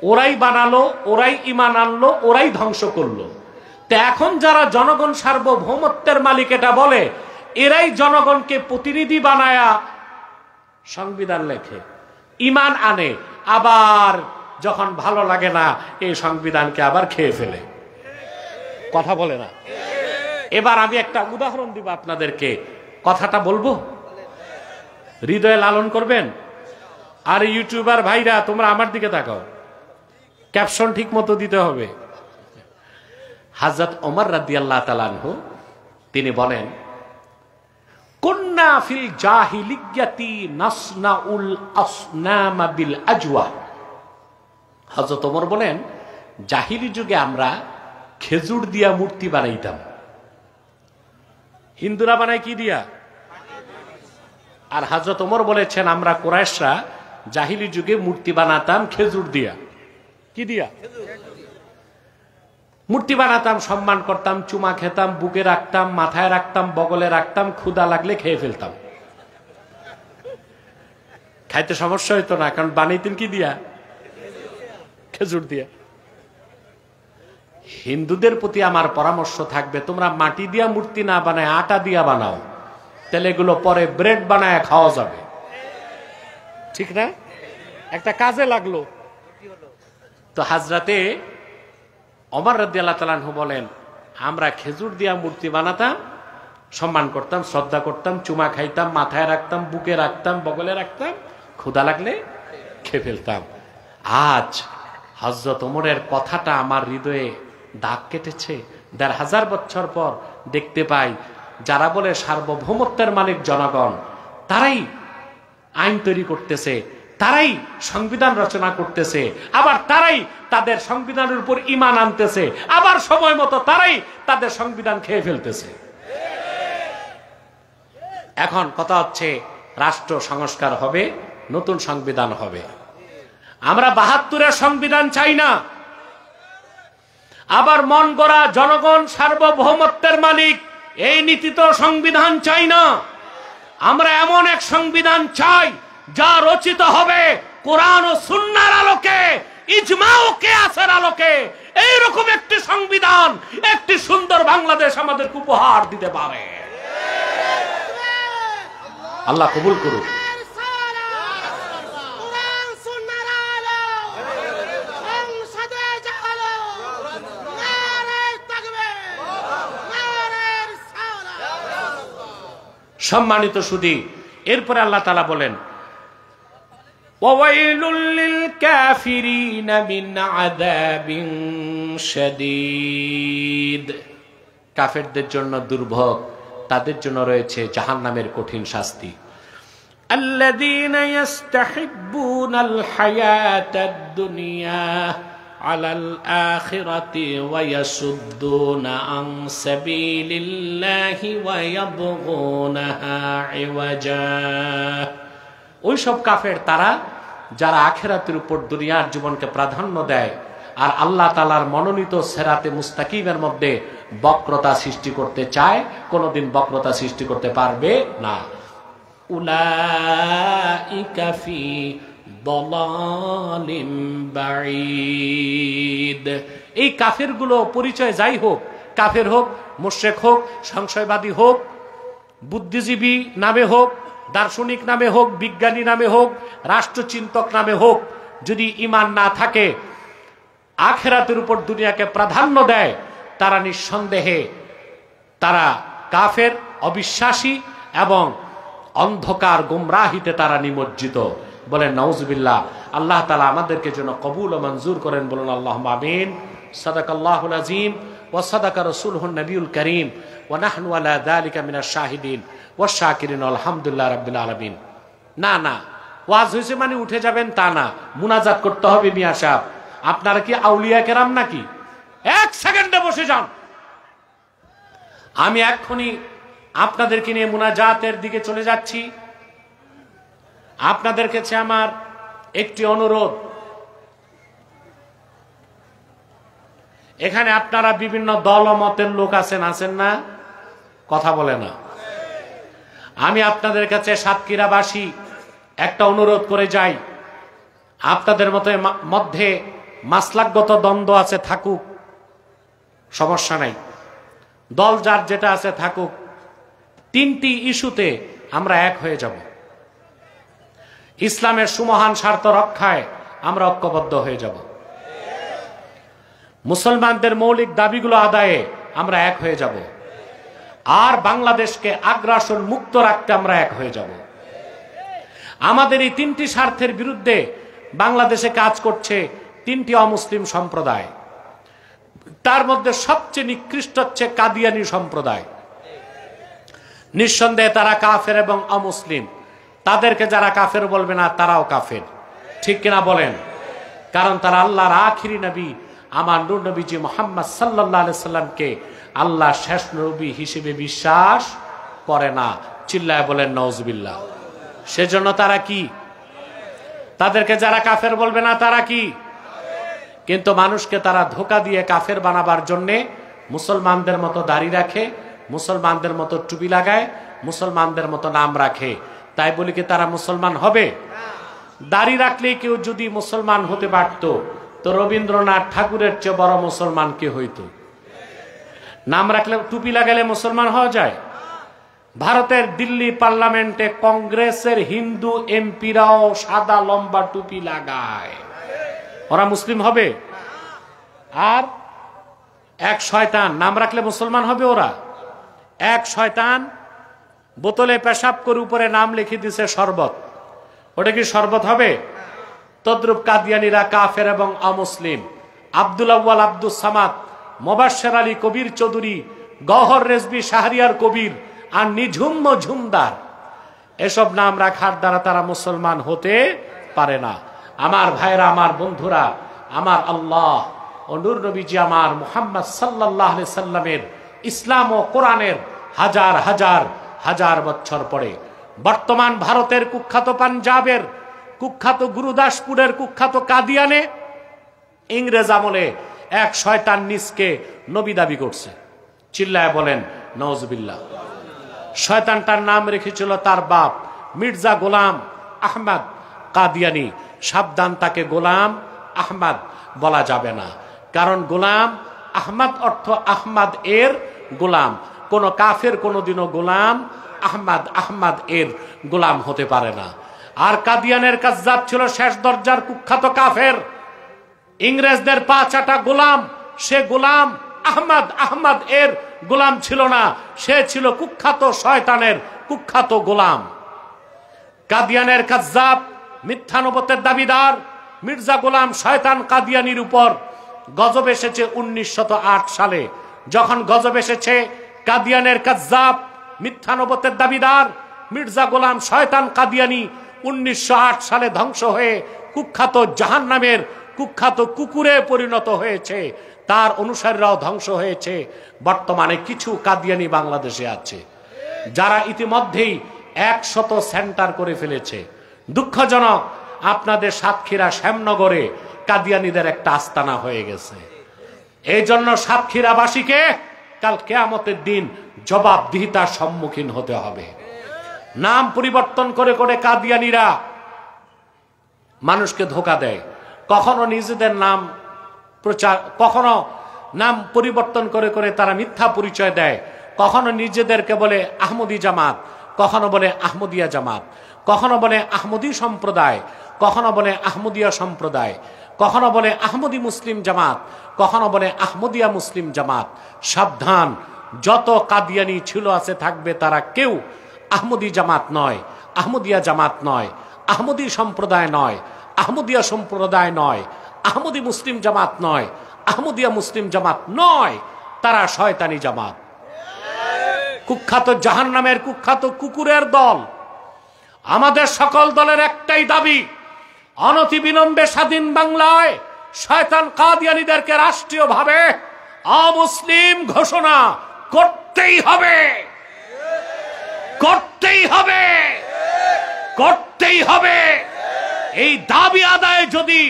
ওরাই বানালো, ওরাই ঈমান আনলো, ওরাই ধ্বংস করলো। তো এখন যারা জনগণ সার্বভৌমত্বের মালিক এটা বলে, এরাই জনগণকে প্রতিনিধি বানায়া সংবিধান লেখে, ঈমান আনে, আবার যখন ভালো লাগে না এই সংবিধানকে আবার খেয়ে ফেলে। কথা বলে না? এবার আমি একটা উদাহরণ দিব আপনাদেরকে, কথাটা বলবো, হৃদয়ে লালন করবেন। আর ইউটিউবার ভাইরা তোমরা আমার দিকে তাকাও, ক্যাপশন ঠিক মতো দিতে হবে। হযরত ওমর রাদিয়াল্লাহু তাআলা আনহু তিনি বলেন, কুন্না ফিল জাহিলিয়্যাতি নাসনাউল আসনাম বিল আজওয়া। হযরত ওমর বলেন, জাহিলি যুগে আমরা খেজুর দিয়া মূর্তি বানাইতাম। হিন্দুরা বানায় কি দিয়া? আর হযরত ওমর বলেছেন, আমরা কুরাইশরা জাহিলি যুগে মূর্তি বানাতাম খেজুর দিয়া। কি দিয়া? মূর্তি বানাতাম, সম্মান করতাম, চুমা খেতাম, বুকে রাখতাম, মাথায় রাখতাম, বগলে রাখতাম, ক্ষুধা লাগলে খেয়ে ফেলতাম। খাইতে সমস্যা হইতো না, কারণ বানাইতেন কি দিয়া? খেজুর দিয়া। হিন্দুদের প্রতি আমার পরামর্শ থাকবে, তোমরা মাটি দিয়া মূর্তি না বানায় আটা দিয়া বানাও, তাহলে এগুলো পরে ব্রেড বানায় খাওয়া যাবে। ঠিক না? একটা কাজে লাগলো। তো হযরতে ওমর রাদিয়াল্লাহু তাআলা আনহু বলেন, আমরা খেজুর দিয়া মূর্তি বানাতাম, সম্মান করতাম, শ্রদ্ধা করতাম, চুমা খাইতাম, মাথায় রাখতাম, বুকে রাখতাম, বগলে রাখতাম, ক্ষুধা লাগলে খেয়ে ফেলতাম। আজ হযরত ওমরের কথাটা আমার হৃদয়ে দাগ কেটেছে। ১৫০০ বছর পর দেখতে পাই যারা বলে সার্বভৌমত্বের মালিক জনগণ, তারাই আইন তৈরি করতেছে, তারাই সংবিধান রচনা করতেছে, আবার তারাই তাদের সংবিধানের উপর ঈমান আনতেছে, আবার সময় মতো তারাই তাদের সংবিধান খেয়ে ফেলতেছে। এখন কথা হচ্ছে রাষ্ট্র সংস্কার হবে, নতুন সংবিধান হবে। আমরা ৭২-এর সংবিধান চাই না। আবার মন গড়া জনগণ সার্বভৌমত্বের মালিক এই নীতিত সংবিধান চাই না। আমরা এমন এক সংবিধান চাই যা রচিত হবে কোরআন ও সুন্নাহর আলোকে, ইজমা ও কিয়াসের আলোকে। এইরকম একটি সংবিধান, একটি সুন্দর বাংলাদেশ আমাদেরকে উপহার দিতে পারে। আল্লাহ কবুল করুক। সম্মানিত সুধী, এরপরে আল্লাহ তাআলা বলেন ওয়াইলুল লিল কাফিরিনা মিন আযাবিন শাদীদ, কাফেরদের জন্য দুর্ভোগ, তাদের জন্য রয়েছে জাহান্নামের কঠিন শাস্তি। আল্লাযীনা ইস্তাহিব্বুনাল হায়াতাদ দুনিয়া আলাল আখিরাতি ওয়া ইয়াসুদ্দুনা আন সাবিলিল্লাহি ওয়া ইয়াবগুনাহা ইওয়াজা, ওই সব কাফের তারা যারা আখিরাতের উপর দুনিয়ার জীবনকে প্রাধান্য দেয় আর আল্লাহ তাআলার মনোনীত সিরাতে মুস্তাকিমের মধ্যে বক্রতা সৃষ্টি করতে চায়, কোনোদিন বক্রতা সৃষ্টি করতে পারবে না। উলাইকা ফি দালালিম বাঈদ, এই কাফেরগুলো পরিচয় যাই হোক, কাফের হোক, মুশরিক হোক, সংশয়বাদী হোক, বুদ্ধিজীবী নামে হোক, দার্শনিক নামে হোক, বিজ্ঞানী নামে হোক, রাষ্ট্রচিন্তক নামে হোক, যদি ঈমান না থাকে, আখিরাতের উপর দুনিয়াকে প্রাধান্য দেয়, তারা নিঃসন্দেহে তারা কাফের, অবিশ্বাসী এবং অন্ধকার গুমরাহিতে তারা নিমজ্জিত। বলেন নাউজুবিল্লাহ। আল্লাহ তাআলা আমাদেরকে যেন কবুল ও মঞ্জুর করেন, বলুন আল্লাহুম্মা আমিন। সাদাকাল্লাহুল আযীম ওয়া সাদাকা রাসূলুহুন নবিয়ুল কারীম ওয়া নাহনু আলা যালিকা মিনাশ শাহিদিন ওয়াশ শাকিরিন আলহামদুলিল্লাহি রাব্বিল আলামিন। না না, ওয়াজ হইছে মানে উঠে যাবেন তা না, মুনাজাত করতে হবে। মিয়া সাহেব, আপনারা কি আউলিয়া কেরাম নাকি? এক সেকেন্ডে বসে যান। আমি এক্ষুনি আপনাদেরকে নিয়ে মুনাজাতের দিকে চলে যাচ্ছি। আপনাদের কাছে আমার একটি অনুরোধ, এখানে আপনারা বিভিন্ন দল ও মতের লোক আছেন না? কথা বলে না। আমি আপনাদের কাছে সাতক্ষীরাবাসী একটা অনুরোধ করে যাই, আপনাদের মধ্যে মাসলাকগত দ্বন্দ্ব আছে, থাকুক, সমস্যা নাই, দল যার যেটা আছে থাকুক। তিনটি ইস্যুতে আমরা এক হয়ে যাব। ইসলামের সুমহান স্বার্থ রক্ষায় আমরা ঐক্যবদ্ধ হয়ে যাব। মুসলমানদের মৌলিক দাবিগুলো আদায়ে আমরা এক হয়ে যাব। আর বাংলাদেশকে আগ্রাসন মুক্ত রাখতে আমরা এক হয়ে যাব। আমাদের এই তিনটি স্বার্থের বিরুদ্ধে বাংলাদেশে কাজ করছে তিনটি অমুসলিম সম্প্রদায়। তার মধ্যে সবচেয়ে নিকৃষ্ট হচ্ছে কাদিয়ানী সম্প্রদায়। নিঃসন্দেহে তারা কাফের এবং অমুসলিম। তাদেরকে যারা কাফের বলবে না, তারাও কাফের, ঠিক কিনা বলেন? কারণ তারা আল্লাহর আখিরি নবী আমার নূর নবীজি মুহাম্মদ সাল্লাল্লাহু আলাইহি সাল্লামকে আল্লাহ শেষ নবী হিসেবে বিশ্বাস করে না। চিল্লায় বলেন নাউজুবিল্লাহ। সেজন্য তারা কি? তাদেরকে যারা কাফের বলবে না, তারা কি? কিন্তু মানুষকে তারা ধোঁকা দিয়ে কাফের বানাবার জন্যে মুসলমানদের মতো দাড়ি রাখে, মুসলমানদের মতো টুপি লাগায়, মুসলমানদের মতো নাম রাখে। তাই বলি কি তারা মুসলমান হবে? দাড়ি রাখলে কেউ যদি মুসলমান হতে পারত, তো রবীন্দ্রনাথ ঠাকুরের চেয়ে বড় মুসলমান কে হইতো? নাম রাখলে, টুপি লাগালে মুসলমান হওয়া যায়? ভারতের দিল্লি পার্লামেন্টে কংগ্রেসের হিন্দু এমপিরাও সাদা লম্বা টুপি লাগায়, ওরা মুসলিম হবে? আর এক শয়তান নাম রাখলে মুসলমান হবে ওরা? এক শয়তান বোতলে পেশাব করে উপরে নাম লিখে দিছে শরবত, ওটা কি শরবত হবে? তদ্রুপ কাদিয়ানীরা কাফের এবং অমুসলিম। আব্দুল আউয়াল আব্দুল সামাদ, মোবাশ্বের আলী কবির চৌধুরী, গওহর রেজবি শাহরিয়ার কবির আর নিঝুম মজুমদার, এসব নাম রাখার দ্বারা তারা মুসলমান হতে পারে না। আমার ভাইরা, আমার বন্ধুরা, আমার আল্লাহ ও নূর নবীজি আমার মুহাম্মদ সাল্লাল্লাহু আলাইহি সাল্লামের ইসলাম ও কোরআনের হাজার হাজার হাজার বছর পরে বর্তমান ভারতের কুখ্যাত পাঞ্জাবের কুখ্যাত গুরুদাসপুরের কুখ্যাত কাদিয়ানে ইংরেজ আমলে এক শয়তান নিজকে নবী দাবি করছে। চিল্লায় বলেন নাউজুবিল্লাহ। শয়তানটার নাম রেখেছিল তার বাপ মির্জা গোলাম আহমদ কাদিয়ানী। সাবধান, তাকে গোলাম আহমদ বলা যাবে না, কারণ গোলাম আহমদ অর্থ আহমদ এর গোলাম। কোন কাফের কোনদিনও গোলাম আহমদ আহমদ এর গোলাম হতে পারে না। আর কাদিয়ানের কাজ্জাব ছিল শেষ দরজার কুখ্যাত কাফের, ইংরেজদের পা চাটা গোলাম। সে গোলাম আহমদ আহমদ এর গোলাম ছিল না, সে ছিল কুখ্যাত শয়তানের কুখ্যাত গোলাম। কাদিয়ানের কাজ্জাব, মিথ্যা নবুয়তের দাবিদার মির্জা গোলাম শয়তান কাদিয়ানির উপর গজব এসেছে 1908 সালে। যখন গজব এসেছে, কাদিয়ানের কাজ্জাব, মিথ্যা নবুয়তের দাবিদার মির্জা গোলাম শয়তান কাদিয়ানি 1908 সালে ধ্বংস হয়ে কুখ্যাত জাহান্নামের কুখ্যাত কুকুরে পরিণত হয়েছে। তার অনুসারীরাও ধ্বংস হয়েছে। বর্তমানে কিছু কাদিয়ানি বাংলাদেশে আছে যারা ইতিমধ্যেই 100 সেন্টার করে ফেলেছে। দুঃখজনক, আপনাদের সাতক্ষীরা শ্যামনগরে কাদিয়ানিদের একটা আস্তানা হয়ে গেছে। এই জন্য সাতক্ষীরাবাসীকে কাল কিয়ামতের দিন জবাবদিহিতার সম্মুখীন হতে হবে। নাম পরিবর্তন করে করে কাদিয়ানিরা মানুষকে ধোঁকা দেয়। কখনো নিজেদের নাম প্রচার, কখনো নাম পরিবর্তন করে করে তারা মিথ্যা পরিচয় দেয়। কখনো নিজেদেরকে বলে আহমদী জামাত, কখনো বলে আহমদিয়া জামাত, কখনো বলে আহমদী সম্প্রদায়, কখনো বলে আহমদিয়া সম্প্রদায়, কখনো বলে আহমদী মুসলিম জামাত, কখনো বলে আহমদিয়া মুসলিম জামাত। সাবধান, যত কাদিয়ানি ছিল আছে থাকবে, তারা কেউ আহমদী জামাত নয়, আহমদিয়া জামাত নয়, আহমদী সম্প্রদায় নয়, আহমদিয়া সম্প্রদায় নয়, আহমদী মুসলিম জামাত নয়, আহমদিয়া মুসলিম জামাত নয়। তারা শয়তানি জামাত, কুখ্যাত জাহান্নামের কুখ্যাত কুকুরের দল। আমাদের সকল দলের একটাই দাবি, অনতিবিলম্বে স্বাধীন বাংলায় শয়তান কাদিয়ানীদেরকে রাষ্ট্রীয়ভাবে অমুসলিম ঘোষণা করতেই হবে, করতেই হবে, করতেই হবে। এই দাবি আদায়ে যদি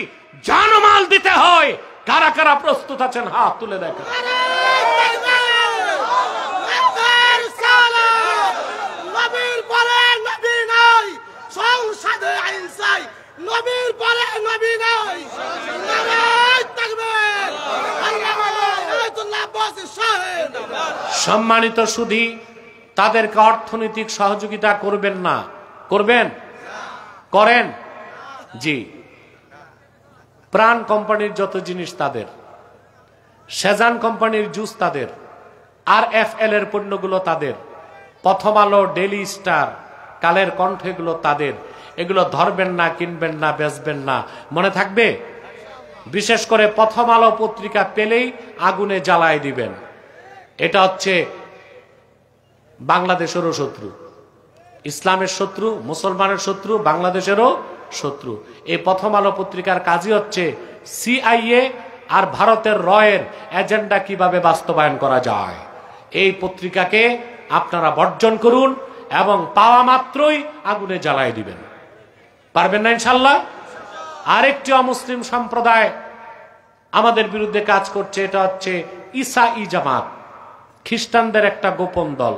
জানমাল দিতে হয়, কারা কারা প্রস্তুত আছেন হাত তুলে দেখেন। সম্মানিত সুধী, তাদেরকে অর্থনৈতিক সহযোগিতা করবেন না? করবেন? করেন? জি। প্রাণ কোম্পানির যত জিনিস তাদের, সেজান কোম্পানির জুস তাদের, RFL এর পণ্যগুলো তাদের, প্রথম আলো, ডেইলি স্টার, কালের কণ্ঠ এগুলো তাদের। এগুলো ধরবেন না, কিনবেন না, বেচবেন না, মনে থাকবে। বিশেষ করে প্রথম আলো পত্রিকা পেলেই আগুনে জ্বালায় দিবেন। এটা হচ্ছে বাংলাদেশেরও শত্রু, ইসলামের শত্রু, মুসলমানের শত্রু, বাংলাদেশেরও শত্রু। এই প্রথম আলো পত্রিকার কাজই হচ্ছে CIA আর ভারতের রয়ের এজেন্ডা কিভাবে বাস্তবায়ন করা যায়। এই পত্রিকাকে আপনারা বর্জন করুন এবং পাওয়া মাত্রই আগুনে জ্বালায় দিবেন। পারবেন না ইনশাল্লাহ? আরেকটি অমুসলিম সম্প্রদায় আমাদের বিরুদ্ধে কাজ করছে, এটা হচ্ছে ঈসাই জামাত, খ্রিস্টানদের একটা গোপন দল।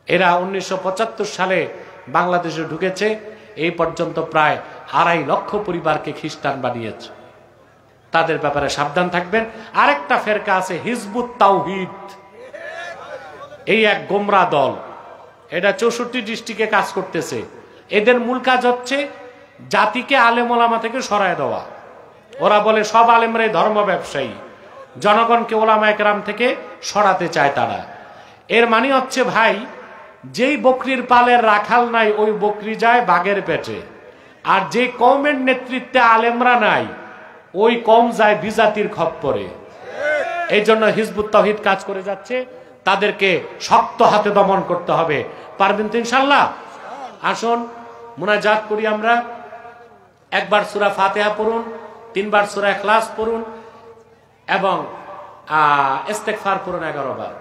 এরা 1975 সালে বাংলাদেশে ঢুকেছে। এই পর্যন্ত প্রায় 2.5 লক্ষ পরিবারকে খ্রিস্টান বানিয়েছে। তাদের ব্যাপারে সাবধান থাকবেন। আরেকটা ফেরকা আছে হিজবুত তাওহীদ, এই এক গোমরা দল। এটা 64 ডিস্ট্রিক্টে কাজ করতেছে। এদের মূল কাজ হচ্ছে জাতিকে আলেম ওলামা থেকে সরায় দেওয়া। ওরা বলে সব আলেমরাই ধর্ম ব্যবসায়ী, জনগণকে ওলামা একরাম থেকে সরাতে চায় তারা। এর মানে হচ্ছে ভাই, যেই বকরির পালের রাখাল নাই ওই বকরি যায় বাঘের পেটে, আর যে কওমের নেতৃত্বে আলেমরা নাই ওই কম যায় বিজাতির খপ্পরে। এই জন্য হিজবুত তাওহীদ কাজ করে যাচ্ছে। তাদেরকে শক্ত হাতে দমন করতে হবে। পারবেন তো ইনশাল্লাহ? আসুন মুনাজাত করি আমরা। একবার সূরা ফাতিহা পড়ুন, 3 বার সূরা ইখলাস পড়ুন এবং ইস্তেগফার পড়ুন 11 বার।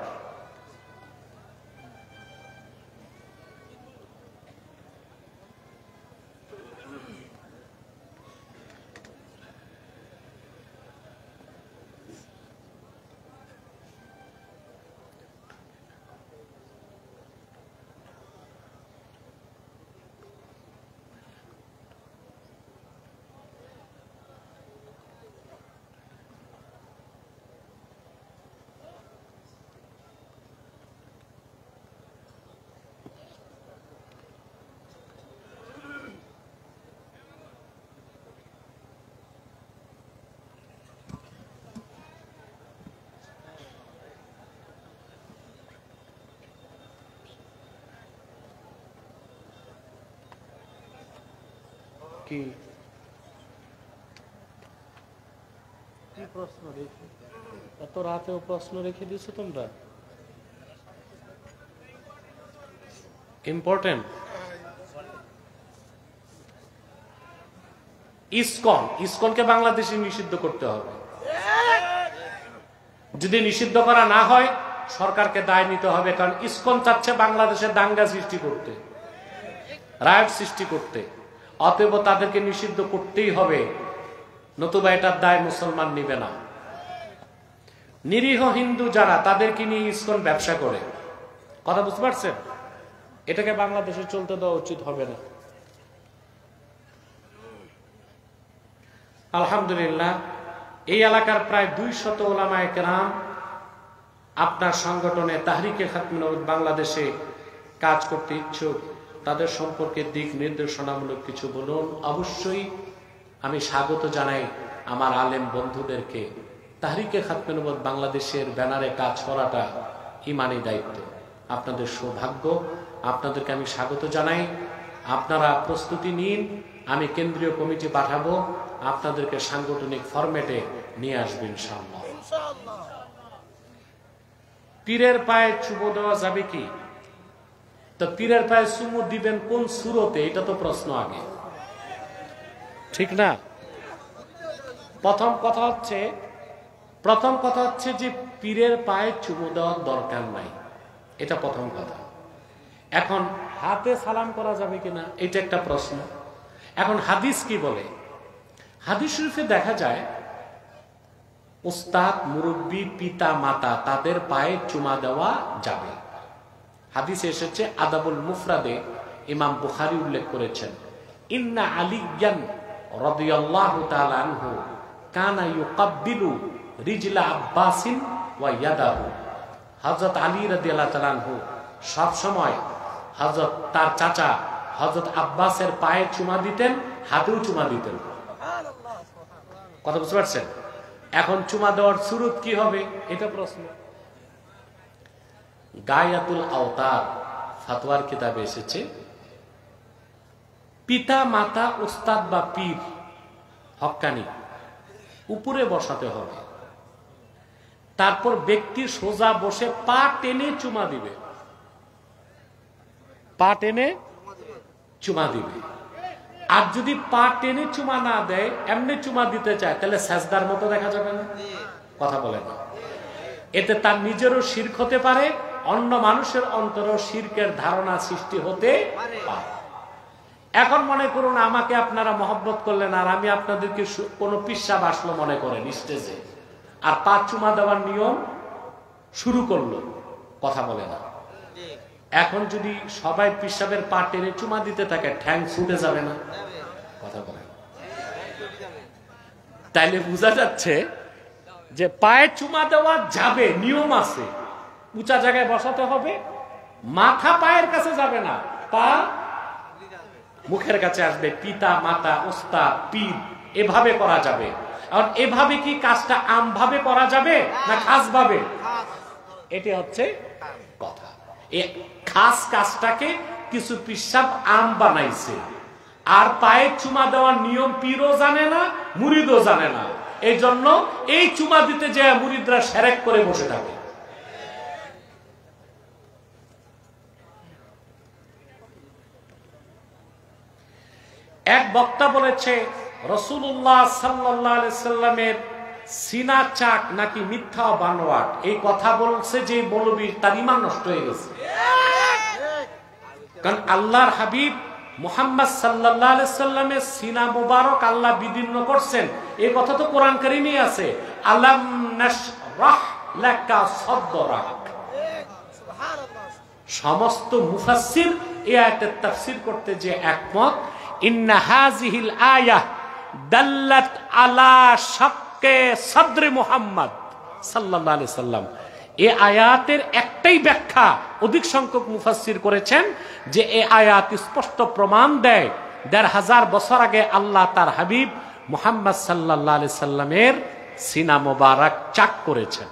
কি প্রশ্ন রেখে এত রাতেও প্রশ্ন রেখে দিছো তোমরা? ইম্পর্টেন্ট। ইসকনকে বাংলাদেশে নিষিদ্ধ করতে হবে। যদি নিষিদ্ধ করা না হয় সরকারকে দায় নিতে হবে, কারণ ইসকন চাচ্ছে বাংলাদেশে দাঙ্গা সৃষ্টি করতে, রায়ট সৃষ্টি করতে। অতএব তাদেরকে নিষিদ্ধ করতেই হবে, নতুবা এটার দায় মুসলমান নিবে না। নিরীহ হিন্দু যারা, তাদেরকে নিয়ে ইসকন ব্যবসা করে, কথা বুঝতে পারছেন? এটাকে বাংলাদেশে চলতে দেওয়া উচিত হবে না। আলহামদুলিল্লাহ, এই এলাকার প্রায় 200 উলামায়ে কেরাম আপনার সংগঠনে তাহরিকে খাতমে নবুয়্যত বাংলাদেশে কাজ করতে ইচ্ছুক। তাদের সম্পর্কে দিক নির্দেশনামূলক কিছু বলুন। অবশ্যই আমি স্বাগত জানাই আমার আলেম বন্ধুদেরকে। তাহরিকে খাতমে নবুয়্যত বাংলাদেশের ব্যানারে কাজ করাটা ইমানি দায়িত্ব, আপনাদের সৌভাগ্য। আপনাদেরকে আমি স্বাগত জানাই। আপনারা প্রস্তুতি নিন, আমি কেন্দ্রীয় কমিটি পাঠাবো, আপনাদেরকে সাংগঠনিক ফরম্যাটে নিয়ে আসবেন ইনশাআল্লাহ। পীরের পায়ে চুমু দেওয়া যাবে কি? তো পীরের পায়ে চুমু দিবেন কোন সূরতে, এটা তো প্রশ্ন আগে, ঠিক না? প্রথম কথা হচ্ছে যে পীরের পায়ে চুমু দেওয়ার দরকার নাই, এটা প্রথম কথা। এখন হাতে সালাম করা যাবে কিনা, এটা একটা প্রশ্ন। এখন হাদিস কি বলে? হাদিস শরীফে দেখা যায় উস্তাদ, মুরব্বী, পিতা মাতা, তাদের পায়ে চুমা দেওয়া যাবে। হাদিসে এসেছে, আদাবুল মুফরাদে ইমাম বুখারী উল্লেখ করেছেন, ইন্না আলিয়ান রাদিয়াল্লাহু তাআলা আনহু কানা ইউকাব্বিলু রিজলা আব্বাসিন ওয়া ইয়াদাহু। হযরত আলী রাদিয়াল্লাহু তাআলা আনহু সব সময় হযরত তার চাচা হযরত আব্বাসের পায়ে চুমা দিতেন, হাতেও চুমা দিতেন। কথা বুঝতে পারছেন? এখন চুমা দেওয়ার সুরত কি হবে, এটা প্রশ্ন। গায়াতুল আওতার ফাতোয়ার কিতাবে এসেছে, পিতা মাতা, উস্তাদ বা পীর হক্কানি উপরে বসাতে হবে, তারপর ব্যক্তি সোজা বসে পা টেনে চুমা দিবে, পা টেনে চুমা দিবে। আর যদি পা টেনে চুমা না দেয়, এমনি চুমা দিতে চায়, তাহলে সাজদার মতো দেখা যাবে না? কথা বলে না? এতে তার নিজেরও শিরক হতে পারে, অন্য মানুষের অন্তরেও শিরকের ধারণা সৃষ্টি হতে পারে। এখন মনে করুন আমাকে আপনারা মহব্বত করলেন, আর আমি আপনাদেরকে কোনো পিসাব আসলো মনে করেন স্টেজে, আর পা চুমা দেওয়ার নিয়ম শুরু করলো, কথা বলে না? এখন যদি সবাই পিসাবের পা টেনে চুমা দিতে থাকে, ঠ্যাং ছুটে যাবে না? কথা বলে। তাইলে বোঝা যাচ্ছে যে পায়ে চুমা দেওয়া যাবে, নিয়ম আছে, উঁচা জায়গায় বসাতে হবে, মাথা পায়ের কাছে যাবে না, পা মুখের কাছে আসবে। পিতা মাতা, ওস্তাদ, পীর, এভাবে করা যাবে। আর এভাবে কি কাজটা আমভাবে করা যাবে না খাস ভাবে? এটি হচ্ছে কথা। এই খাস কাজটাকে কিছু পিসাব আম বানাইছে, আর পায়ে চুমা দেওয়ার নিয়ম পীরও জানে না, মুরিদও জানে না। এই জন্য এই চুমা দিতে যায় মুরিদরা সেরেক করে বসে থাকে। এক বক্তা বলেছে, রাসূলুল্লাহ সাল্লাল্লাহু আলাইহি সাল্লামের সিনা চাক নাকি মিথ্যা বানোয়াট, এই কথা বলছে যে মৌলবী, তার ঈমান নষ্ট হয়ে গেছে। কারণ আল্লাহর হাবিব মুহাম্মদ সাল্লাল্লাহু আলাইহি সাল্লামের সিনা মুবারক আল্লাহ বিদীর্ণ করছেন, এই কথা তো কোরআন কারীমে আছে, আলাম নাশরাহ লাকা সাদরাক। সমস্ত মুফাসসির এই আয়াতের তাফসীর করতে যে একমত, ইন্না হাযিহিল আয়াহ দাল্লাত আলা শাক্কে সাদরে মুহাম্মদ সাল্লাল্লাহু আলাইহি সাল্লাম। এই আয়াতের একটাই ব্যাখ্যা অধিক সংখ্যক মুফাসসির করেছেন, যে এই আয়াত স্পষ্ট প্রমাণ দেয় ১৫০০ বছর আগে আল্লাহ তার হাবিব মুহাম্মদ সাল্লাল্লাহু আলাইহি সাল্লামের সিনা মোবারক চাক করেছেন।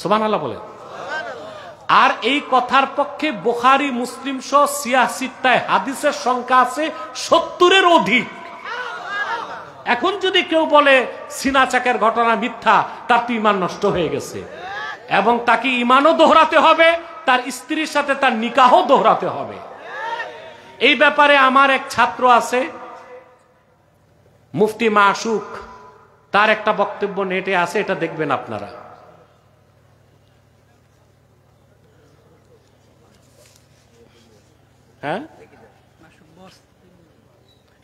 সুবহানাল্লাহ বলেন। আর এই কথার পক্ষে বুখারী মুসলিম সহ সিয়াসিত্তায় হাদিসের সংখ্যা আছে 70-এর অধিক। এখন যদি কেউ বলে সিনা চাকের ঘটনা মিথ্যা, তার তো ঈমান নষ্ট হয়ে গেছে, এবং তাকে ঈমানও দোহরাতে হবে, তার স্ত্রীর সাথে তার নিকাহও দোহরাতে হবে। এই ব্যাপারে আমার এক ছাত্র আছে, মুফতি মাসুক, তার একটা বক্তব্য নেটে আছে, এটা দেখবেন আপনারা। হ্যাঁ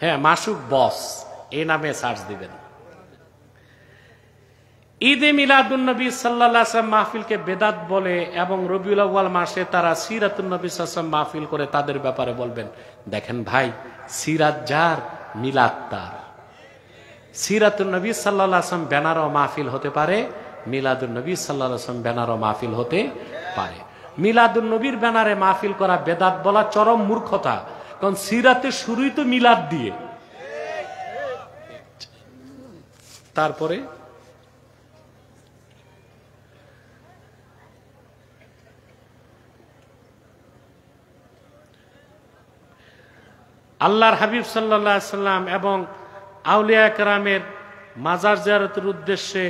হ্যাঁ, মাসুক বস এই নামে সার্চ দিবেন। ঈদে মিলাদুন্নবী সাল্লাল্লাহু আলাইহি ওয়াসাল্লাম মাহফিলকে বেদাত বলে এবং রবিউল আউয়াল মাসে তারা সিরাতুন নবী সাল্লাল্লাহু আলাইহি ওয়াসাল্লাম মাহফিল করে, তাদের ব্যাপারে বলবেন। দেখেন ভাই, সিরাত যার, মিলাদ তার। সিরাতুন নবী সাল্লাল্লাহু আলাইহি ওয়াসাল্লাম ব্যানারও মাহফিল হতে পারে, মিলাদুন নবী সাল্লাল্লাহু আলাইহি ওয়াসাল্লাম ব্যানারও মাহফিল হতে পারে। মিলাদুন নবীর ব্যানারে মাহফিল করা বেদাত বলা চরম মূর্খতা, কারণ সিরাতে শুরুই তো মিলাদ দিয়ে। তারপরে আল্লাহর হাবিব সাল্লাল্লাহু আলাইহি সাল্লাম এবং আউলিয়া কেরামের মাজার জিয়ারতের উদ্দেশ্যে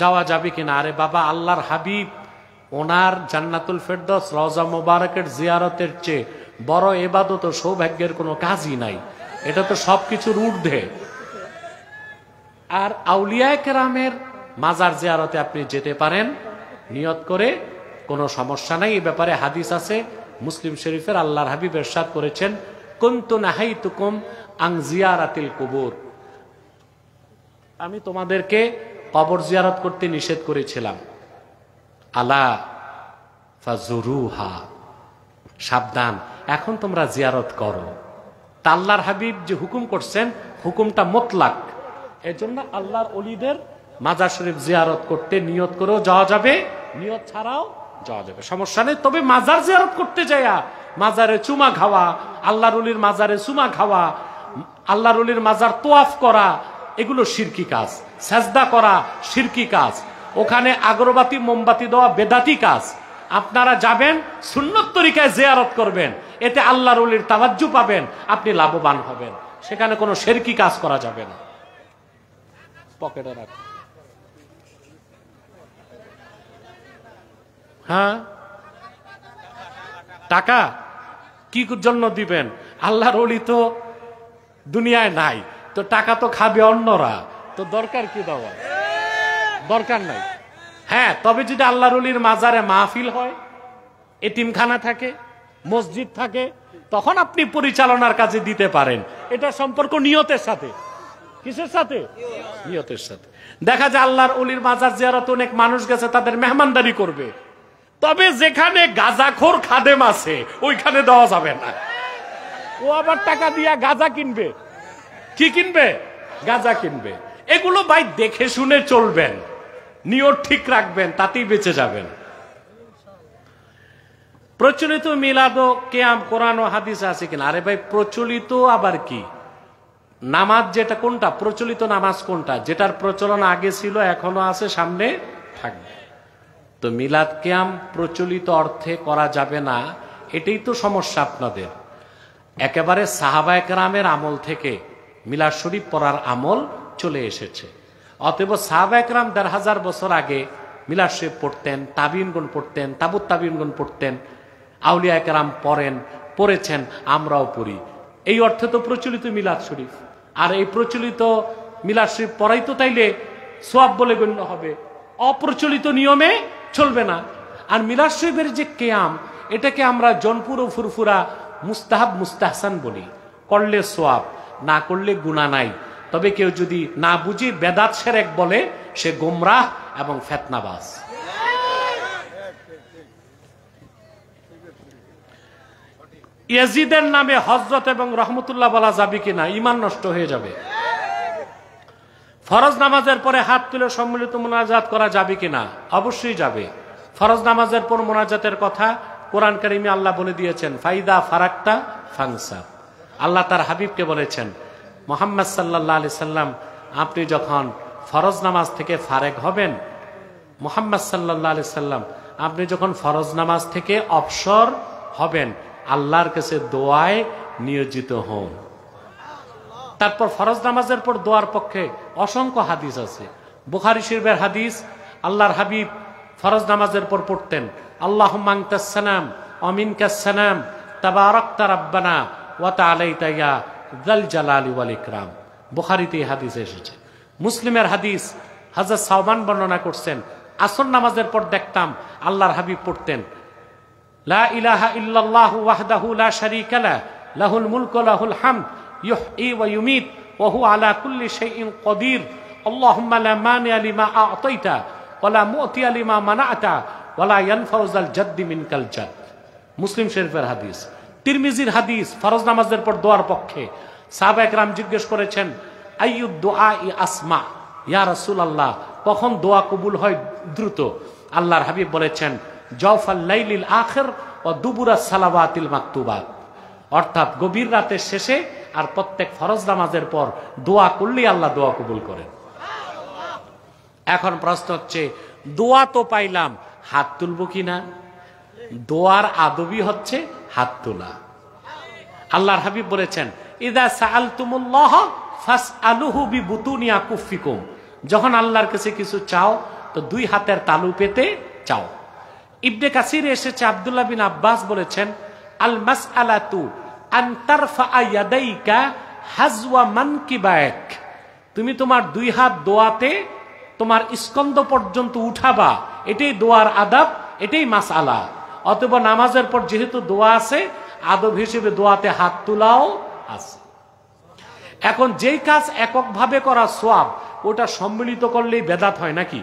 যাওয়া যাবে কিনা? আরে বাবা, আল্লাহর হাবিব ওনার জান্নাতুল ফেরদৌস রওজা মোবারকের জিয়ারতের চেয়ে বড় ইবাদত ও সৌভাগ্যের কোনো কাজই নাই। এটা তো সবকিছুর ঊর্ধ্বে। আর আউলিয়া কেরামের মাজার জিয়ারতে আপনি যেতে পারেন নিয়ত করে, কোনো সমস্যা নাই। এই ব্যাপারে হাদিস আছে মুসলিম শরীফের, আল্লাহর হাবিব ইরশাদ করেছেন, কুনতু নাহাইতুকুম আন জিয়ারাতিল কুবুর, আমি তোমাদেরকে কবর জিয়ারত করতে নিষেধ করেছিলাম। আলা ফাজুরুহা, সাবধান, এখন তোমরা জিয়ারত করো। তা আল্লাহর হাবিব যে হুকুম করছেন, হুকুমটা মুতলাক। এজন্য আল্লাহর ওলিদের মাজার শরীফ জিয়ারত করতে নিয়ত করেও যাওয়া যাবে, নিয়ত ছাড়াও যাওয়া যাবে, সমস্যা নেই। তবে মাজার জিয়ারত করতে যায়া মাজারে চুমা খাওয়া, আল্লাহর ওলির মাজারে চুমা খাওয়া, আল্লাহর ওলির মাজার তোয়াফ করা, এগুলো শিরকি কাজ। সাজদা করা শিরকি কাজ। ওখানে আগরবাতি মোমবাতি দেওয়া বেদাতি কাজ। আপনারা যাবেন, সুন্নত তরিকায় জিয়ারত করবেন, এতে আল্লাহর ওলির তাওয়াজ্জু পাবেন, আপনি লাভবান হবেন। সেখানে কোনো শিরকি কাজ করা যাবে না। পকেটে রাখ। হ্যাঁ, টাকা কি জন্য দিবেন? আল্লাহর ওলি তো দুনিয়ায় নাই, তো টাকা তো খাবে অন্যরা, তো দরকার কি দেওয়া? দরকার নাই। হ্যাঁ, তবে যদি আল্লাহর ওলির মাজারে মাহফিল হয়, এতিমখানা থাকে, মসজিদ থাকে, তখন আপনি পরিচালনার কাজে দিতে পারেন। এটা সম্পর্ক নিয়তের সাথে। কিসের সাথে? নিয়তের সাথে। দেখা যায় আল্লাহর ওলির মাজার জিয়ারত অনেক মানুষ গেছে, তাদের মেহমানদারি করবে, তবে যেখানে গাঁজাখোর খাদেম আছে ওইখানে দেওয়া যাবে না। ও আবার টাকা দিয়া গাঁজা কিনবে। কি কিনবে? গাঁজা কিনবে। এগুলো ভাই দেখে শুনে চলবেন, নিয়ত ঠিক রাখবেন, তাতেই বেঁচে যাবেন। প্রচলিত মিলাদ ও কিয়াম কোরআন ও হাদিস আছে কিনা? আরে ভাই, প্রচলিত আবার কি? নামাজ যেটা, কোনটা প্রচলিত নামাজ? কোনটা যেটার প্রচলন আগে ছিল, এখনো আছে, সামনে থাকবে। তো মিলাদ কিয়াম প্রচলিত অর্থে করা যাবে না, এটাই তো সমস্যা আপনাদের। একেবারে সাহাবায়ে কেরামের আমল থেকে মিলাদ শরীফ পড়ার আমল চলে এসেছে। অতএব সাহাবায়ে কেরাম ১৫০০ বছর আগে মিলাদ শরীফ পড়তেন, তাবিঈনগণ পড়তেন, তাবুত তাবিঈনগণ পড়তেন, আউলিয়া কেরাম পড়েছেন, আমরাও পড়ি। এই অর্থে তো প্রচলিত মিলাদ শরীফ। আর এই প্রচলিত মিলাদ শরীফ পড়াই তো তাইলে সওয়াব বলে গণ্য হবে, অপ্রচলিত নিয়মে চলবে না। আর মিলাদ শরীফের যে কিয়াম, এটাকে আমরা জনপুর ও ফুরফুরা মুস্তাহাব মুস্তাহসান বলি। করলে সওয়াব, না করলে গুনাহ নাই। তবে কেউ যদি না বুঝে বেদাত শিরক বলে, সে গোমরাহ এবং ফিতনাবাজ। ইয়াজিদের নামে হযরত এবং রহমতুল্লাহ বলা যাবে কিনা? ঈমান নষ্ট হয়ে যাবে। ফরজ নামাজের পরে হাত তুলে সম্মিলিত মুনাজাত করা যাবে কিনা? অবশ্যই যাবে। ফরজ নামাজের পর মুনাজাতের কথা কোরআন কারিমে আল্লাহ বলে দিয়েছেন, ফাইদা ফারাক্তা ফানসা। আল্লাহ তার হাবিবকে বলেছেন, মুহাম্মদ সাল্লাল্লাহু আলাইহি সাল্লাম, আপনি যখন ফরজ নামাজ থেকে ফারেক হবেন, মুহাম্মদ সাল্লাল্লাহু আলাইহি সাল্লাম আপনি যখন ফরজ নামাজ থেকে অবসর হবেন আল্লাহর কাছে দোয়ায় নিয়োজিত হন। তারপর ফরজ নামাজের পর দোয়ার পক্ষে অসংখ্য হাদিস আছে। বুখারী শরীফের হাদিস, আল্লাহর হাবিব ফরজ নামাজের পর পড়তেন আল্লাহুম্মা আনতাস সালাম ওয়া মিনকাস সালাম তাবারাকতা রাব্বানা ওয়া তাআলাইতা ইয়া যাল জালালি ওয়াল ইকরাম। বুখারীতে এই হাদিস এসেছে। মুসলিমের হাদিস, হযরত সাওবান বর্ণনা করছেন আসর নামাজের পর দেখতাম আল্লাহর হাবিব পড়তেন লা ইলাহা ইল্লাল্লাহু ওয়াহদাহু লা শারীকা লাহু লাহুল মুলকু ওয়া লাহুল হামদ ইউহয়ী ওয়া ইউমীত ওয়া হুয়া আলা কুল্লি শাইইন কাদির আল্লাহুম্মা লা মানিআ লিমা আ'তাইতা ওয়া লা মু'তিয়া লিমা মানা'তা ওয়া লা ইয়ানফাউ যাল জাদ্দি মিনকাল জাদ। মুসলিম শরীফের হাদিস। তিরমিজির হাদিস ফরজ নামাজের পর দোয়ার পক্ষে। সাহাবা একরাম জিজ্ঞেস করেছেন আইয়ুদ দুআই আসমা, ইয়া রাসূলুল্লাহ কখন দোয়া কবুল হয় দ্রুত? আল্লাহর হাবিব বলেছেন জাওফাল লাইলিল আখির ওয়া দুবুরাস সালাওয়াতিল মাকতুবাত, অর্থাৎ গভীর রাতের শেষে আর প্রত্যেক ফরজ নামাজের পর দোয়া করলেই আল্লাহ দোয়া কবুল করেন। এখন প্রশ্ন হচ্ছে দোয়া তো পাইলাম, হাত তুলব কিনা? দোয়ার আদবই হচ্ছে হাত তোলা। আল্লাহর হাবিব বলেছেন ইযা সাআলতুমুল্লাহ ফাসআলুহু বিবুতুনি আকুফিকুম, যখন আল্লাহর কাছে কিছু চাও তো দুই হাতের তালু পেতে চাও। ইবনে কাসিরে এসেছে আব্দুল্লাহ বিন আব্বাস বলেছেন আল মাসআলাতু আন তারফা ইয়াদাইকা হাজওয়া মানকিবাক, তুমি তোমার দুই হাত দোয়াতে তোমার স্কন্দ পর্যন্ত উঠাবা, এটাই দোয়ার আদব, এটাই মাসআলা। অতএব নামাজের পর যেহেতু দোয়া আছে আদব হিসেবে দোয়াতে হাত তোলাও আছে। এখন যেই কাজ এককভাবে করা সওয়াব ওটা সম্মিলিত করলেই বেদাত হয় নাকি?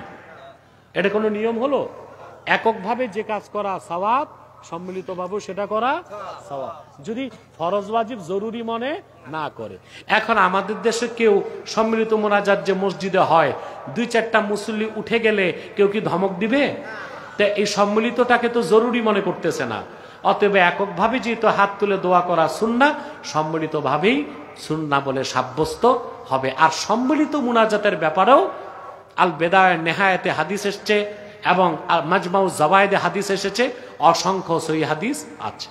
এটা কোনো নিয়ম হলো? এককভাবে যে কাজ করা সওয়াব, সম্মিলিতভাবে সেটা করা সওয়াব, যদি ফরজ ওয়াজিব জরুরি মনে না করে। এখন আমাদের দেশে কেউ সম্মিলিত মোনাজাত যে মসজিদে হয় দুই চারটা মুসল্লি উঠে গেলে কেউ কি ধমক দিবে? তা এই সম্মিলিতটাকে তো জরুরি মনে করতেছে না। অতএব এককভাবে যেহেতু হাত তুলে দোয়া করা সুন্নাহ, সম্মিলিতভাবেই সুন্নাহ বলে সাব্যস্ত হবে। আর সম্মিলিত মুনাজাতের ব্যাপারেও আল বেদায়ে নেহায়েতে হাদিস এসেছে এবং মাজমাউ জাওয়ায়েদে হাদিস এসেছে, অসংখ্য সহিহ হাদিস আছে।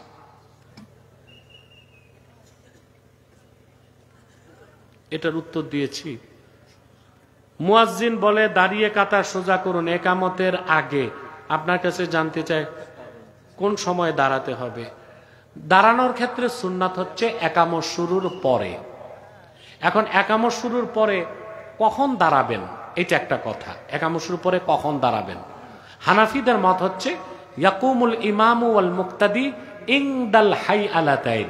এটার উত্তর দিয়েছি। মুয়াজ্জিন বলে দাঁড়িয়ে কাতার সোজা করুন একামতের আগে। আপনার কাছে জানতে চাই কোন সময় দাঁড়াতে হবে? দাঁড়ানোর ক্ষেত্রে সুন্নাত হচ্ছে একামত শুরুর পরে। এখন একামত শুরুর পরে কখন দাঁড়াবেন এটা একটা কথা। একামত শুরুর পরে কখন দাঁড়াবেন? হানাফিদের মত হচ্ছে ইয়াকুমুল ইমামু ওয়াল মুক্তাদি ইনদাল হাই আলাতাইন,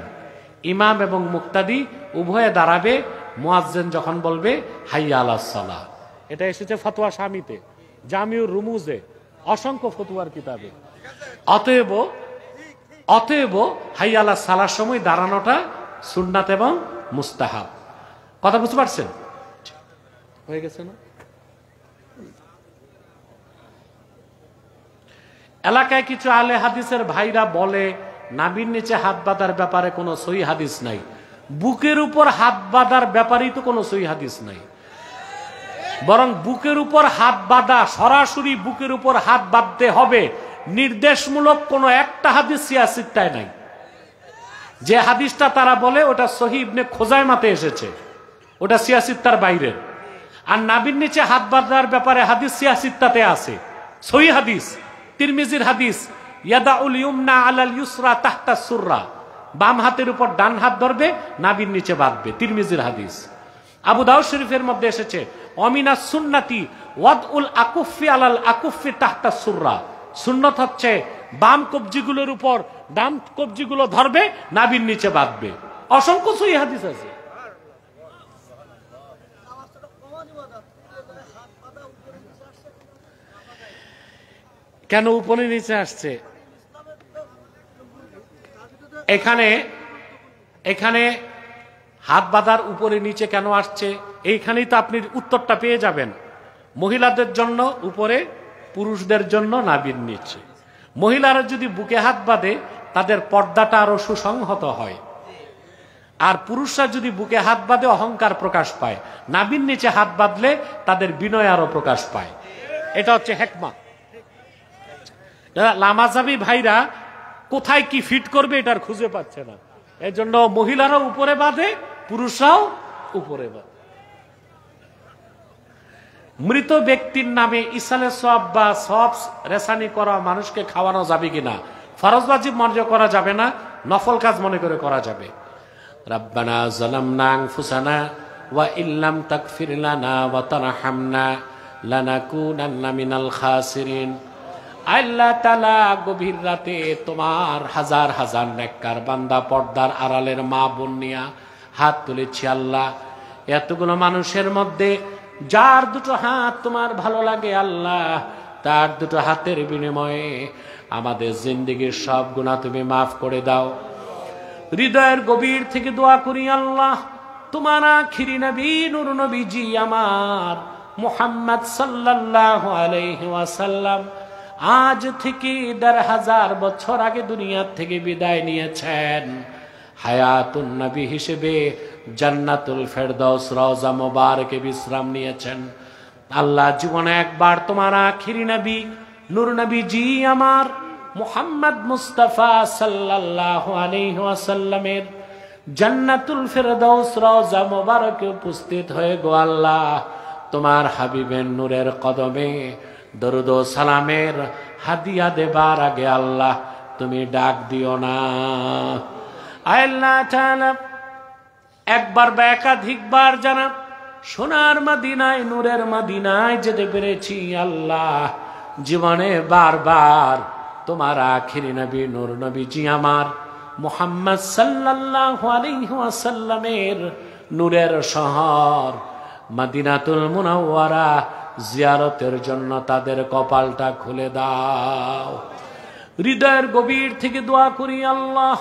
ইমাম এবং মুক্তাদি উভয়ে দাঁড়াবে মুয়াজ্জিন যখন বলবে হাইয়া আলাস সালাহ। এটা এসেছে ফতোয়া শামিতে, জামিউর রুমুজে, অসংখ্য ফতোয়ার কিতাবে। অতএব হাইয়া আলাস সালাহর সময় দাঁড়ানোটা সুন্নাত এবং মুস্তাহাব। কথা বুঝতে পারছেন? হয়ে গেছে না? এলাকায় কিছু আলে হাদিসের ভাইরা বলে নাভির নিচে হাত বাঁধার ব্যাপারে কোনো সহিহ হাদিস নাই। বুকের উপর হাত বাঁধার ব্যাপারেই তো কোনো সহিহ হাদিস নাই। বরং বুকের উপর হাত বাঁধা, সরাসরি বুকের উপর হাত বাঁধতে হবে নির্দেশমূলক কোনো একটা হাদিস সিয়াসিত্তায় নাই। যে হাদিসটা তারা বলে ওটা সহিহ ইবনে খোজাইমাতে এসেছে, ওটা সিয়াসিত্তার বাইরে। আর নাভির নিচে হাত বাঁধার ব্যাপারে হাদিস সিয়াসিত্তাতে আছে, সহিহ হাদিস। তিরমিজির হাদিস ইয়াদাউল ইউমনা আলাল ইউসরা তাহতা সুররা, বাম হাতের উপর ডান হাত ধরবে, নাভির নিচে বাঁধবে, তিরমিজির হাদিস। আবু দাউদ শরীফের মধ্যে এসেছে অমিনাস সুন্নাতি ওয়াদউল আকুফি আলাল আকুফি তাহতা সুররা, সুন্নাত হচ্ছে বাম কবজিগুলোর উপর ডান কবজিগুলো ধরবে, নাভির নিচে বাঁধবে। অসংখ্য সহিহ হাদিস আছে। কেন উপরে নিচে আসছে? এখানে হাত বাঁধার উপরে নিচে কেন আসছে এইখানেই তো আপনি উত্তরটা পেয়ে যাবেন। মহিলাদের জন্য উপরে, পুরুষদের জন্য নাভির নিচে। মহিলারা যদি বুকে হাত বাঁধে তাদের পর্দাটা আরো সুসংহত হয়, আর পুরুষরা যদি বুকে হাত বাঁধে অহংকার প্রকাশ পায়, নাভির নিচে হাত বাঁধলে তাদের বিনয় আরো প্রকাশ পায়। এটা হচ্ছে হিকমা। লামাজাবি ভাইরা কোথায় কি ফিট করবে এটার খুঁজে পাচ্ছে না, এই জন্য মহিলারাও উপরে বাঁধে, পুরুষরাও উপরে বাঁধে। মৃত ব্যক্তির নামে ইসালে সব বা সব রেসানি করা মানুষকে খাওয়ানো যাবে কিনা? ফরজ ওয়াজিব মনে করা যাবে না, নফল কাজ মনে করে করা যাবে। রাব্বানা যালামনা আনফুসানা ওয়া ইল্লাম তাগফির লানা ওয়া তারহামনা লানাকুনান্না মিনাল খাসিরিন। আল্লাহ তাআলা গভীর রাতে তোমার হাজার হাজার নেককার বান্দা পর্দার আড়ালের মা বোন নিয়া হাত তুলেছি আল্লাহ, এতগুলো মানুষের মধ্যে যার দুটো হাত তোমার ভালো লাগে আল্লাহ, তার দুটো হাতের বিনিময়ে আমাদের জিন্দেগীর সব গুনাহ তুমি মাফ করে দাও। হৃদয়ের গভীর থেকে দোয়া করি আল্লাহ, তোমার আখিরি নবী নূর নবীজি আমার মুহাম্মদ সাল্লাল্লাহু আলাইহি ওয়াসাল্লাম আজ থেকে ১৫০০ বছর আগে দুনিয়া থেকে বিদায় নিয়েছেন। হায়াতুন নবী হিসেবে জান্নাতুল ফেরদাউস রওজা মুবারকে বিশ্রাম নিয়েছেন। আল্লাহ জীবনে একবার তোমার আখিরি নবী নূর নবীজি আমার মুহাম্মদ মুস্তাফা সাল্লাল্লাহু আলাইহি ওয়াসাল্লামের জান্নাতুল ফেরদাউস রওজা মুবারকে উপস্থিত হয়ে গো আল্লাহ, তোমার হাবিবের নূরের কদমে দরুদ ও সালামের হাদিয়া দেবার আগে আল্লাহ তুমি ডাক দিও না। আল্লাহ তাআলা একবার বা একাধিকবার জানা সোনার মদিনায় নূরের মদিনায় যেতে পেরেছি আল্লাহ, জীবনে বারবার তোমার আখিরি নবী নূর নবীজি আমার মুহাম্মদ সাল্লাল্লাহু আলাইহি ওয়াসাল্লামের নূরের শহর মদিনাতুল মুনাওয়ারা জিয়ারতের জন্য তাদের কপালটা খুলে দাও। হৃদয়ের গভীর থেকে দোয়া করি আল্লাহ,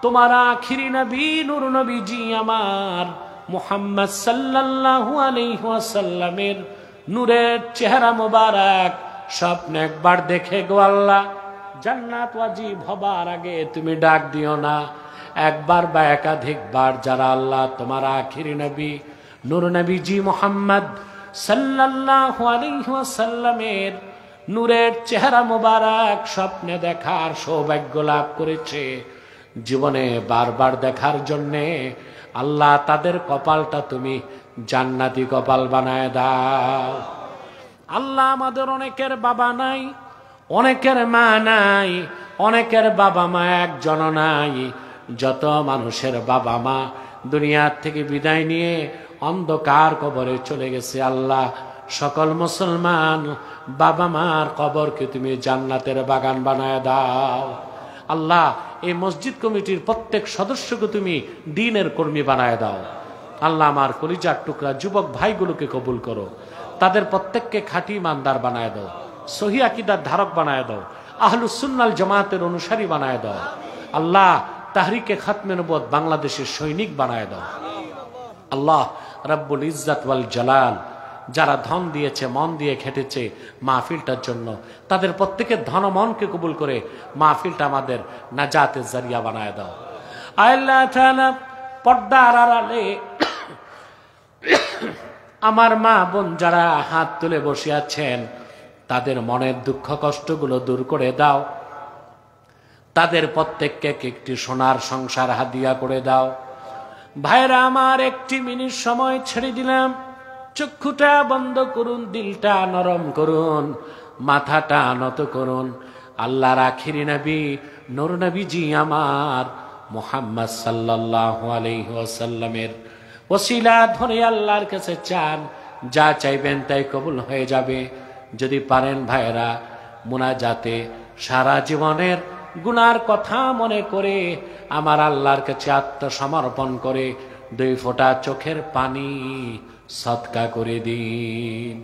তোমার আখিরি নবী নূর নবীজি আমার মুহাম্মদ সাল্লাল্লাহু আলাইহি ওয়াসাল্লামের নূরের চেহারা মোবারক স্বপ্নে একবার দেখে গো আল্লাহ, জান্নাত ওয়াজিব হবার আগে তুমি ডাক দিও না। একবার বা একাধিকবার যারা আল্লাহ তোমার আখিরি নবী নূর নবীজি মুহাম্মদ সাল্লাল্লাহু আলাইহি ওয়াসাল্লামের নূরের চেহারা মোবারক স্বপ্নে দেখার সৌভাগ্য লাভ করেছে, জীবনে বারবার দেখার জন্যে আল্লাহ তাদের কপালটা তুমি জান্নাতি কপাল বানায় দাও। আল্লাহ আমাদের অনেকের বাবা নাই, অনেকের মা নাই, অনেকের বাবা মা একজন নাই। যত মানুষের বাবা মা দুনিয়ার থেকে বিদায় নিয়ে অন্ধকার কবরে চলে গেছে আল্লাহ, সকল মুসলমান বাবা মার কবরকে তুমি জান্নাতের বাগান বানায় দাও। আল্লাহ এই মসজিদ কমিটির প্রত্যেক সদস্যকে তুমি দ্বীনের কর্মী বানায় দাও। আল্লাহ আমার কলিজার টুকরা যুবক ভাইগুলোকে কবুল করো, তাদের প্রত্যেককে খাঁটি ইমানদার বানায় দাও, সহি আকীদার ধারক বানায় দাও, আহলুস সুন্নাল জামাতের অনুসারী বানায় দাও। আল্লাহ তাহরিকে খাতমে নবুয়ত বাংলাদেশের সৈনিক বানায় দাও। আল্লাহ রব্বুল ইজ্জত ওয়াল জালাল যারা ধন দিয়েছে মন দিয়ে খেটেছে মাহফিলটার জন্য, তাদের প্রত্যেকের ধন মনকে কবুল করে মাহফিলটা আমাদের নাজাতের জারিয়া বানায় দাও। আল্লাহ তাআলা পর্দার আড়ালে আমার মা বোন যারা হাত তুলে বসে আছেন, তাদের মনের দুঃখ কষ্টগুলো দূর করে দাও, তাদের প্রত্যেককে একটি সোনার সংসার হাদিয়া করে দাও। ভাইরা আমার একটি মিনিট সময় ছেড়ে দিলাম, চক্ষুটা বন্ধ করুন, দিলটা নরম করুন, মাথাটা নত করুন। আল্লাহর আখিরি নবী নূর নবীজি আমার মুহাম্মদ সাল্লাল্লাহু আলাইহি ওয়াসাল্লামের ওসিলা ধরে আল্লাহর কাছে চান, যা চাইবেন তাই কবুল হয়ে যাবে। যদি পারেন ভাইরা মুনাজাতে সারা জীবনের গুনার কথা মনে করে আমার আল্লাহর কাছে আত্মসমর্পণ করে 2 ফোঁটা চোখের পানি সদকা করে দিন।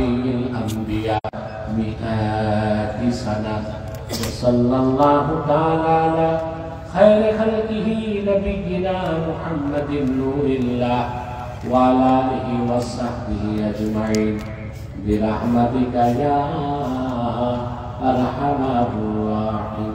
نبي الأنبياء مئات سنة وصلى الله تعالى على خير خلقه نبينا محمد نور الله وعلى آله وصحبه أجمعين برحمتك يا أرحم الراحمين.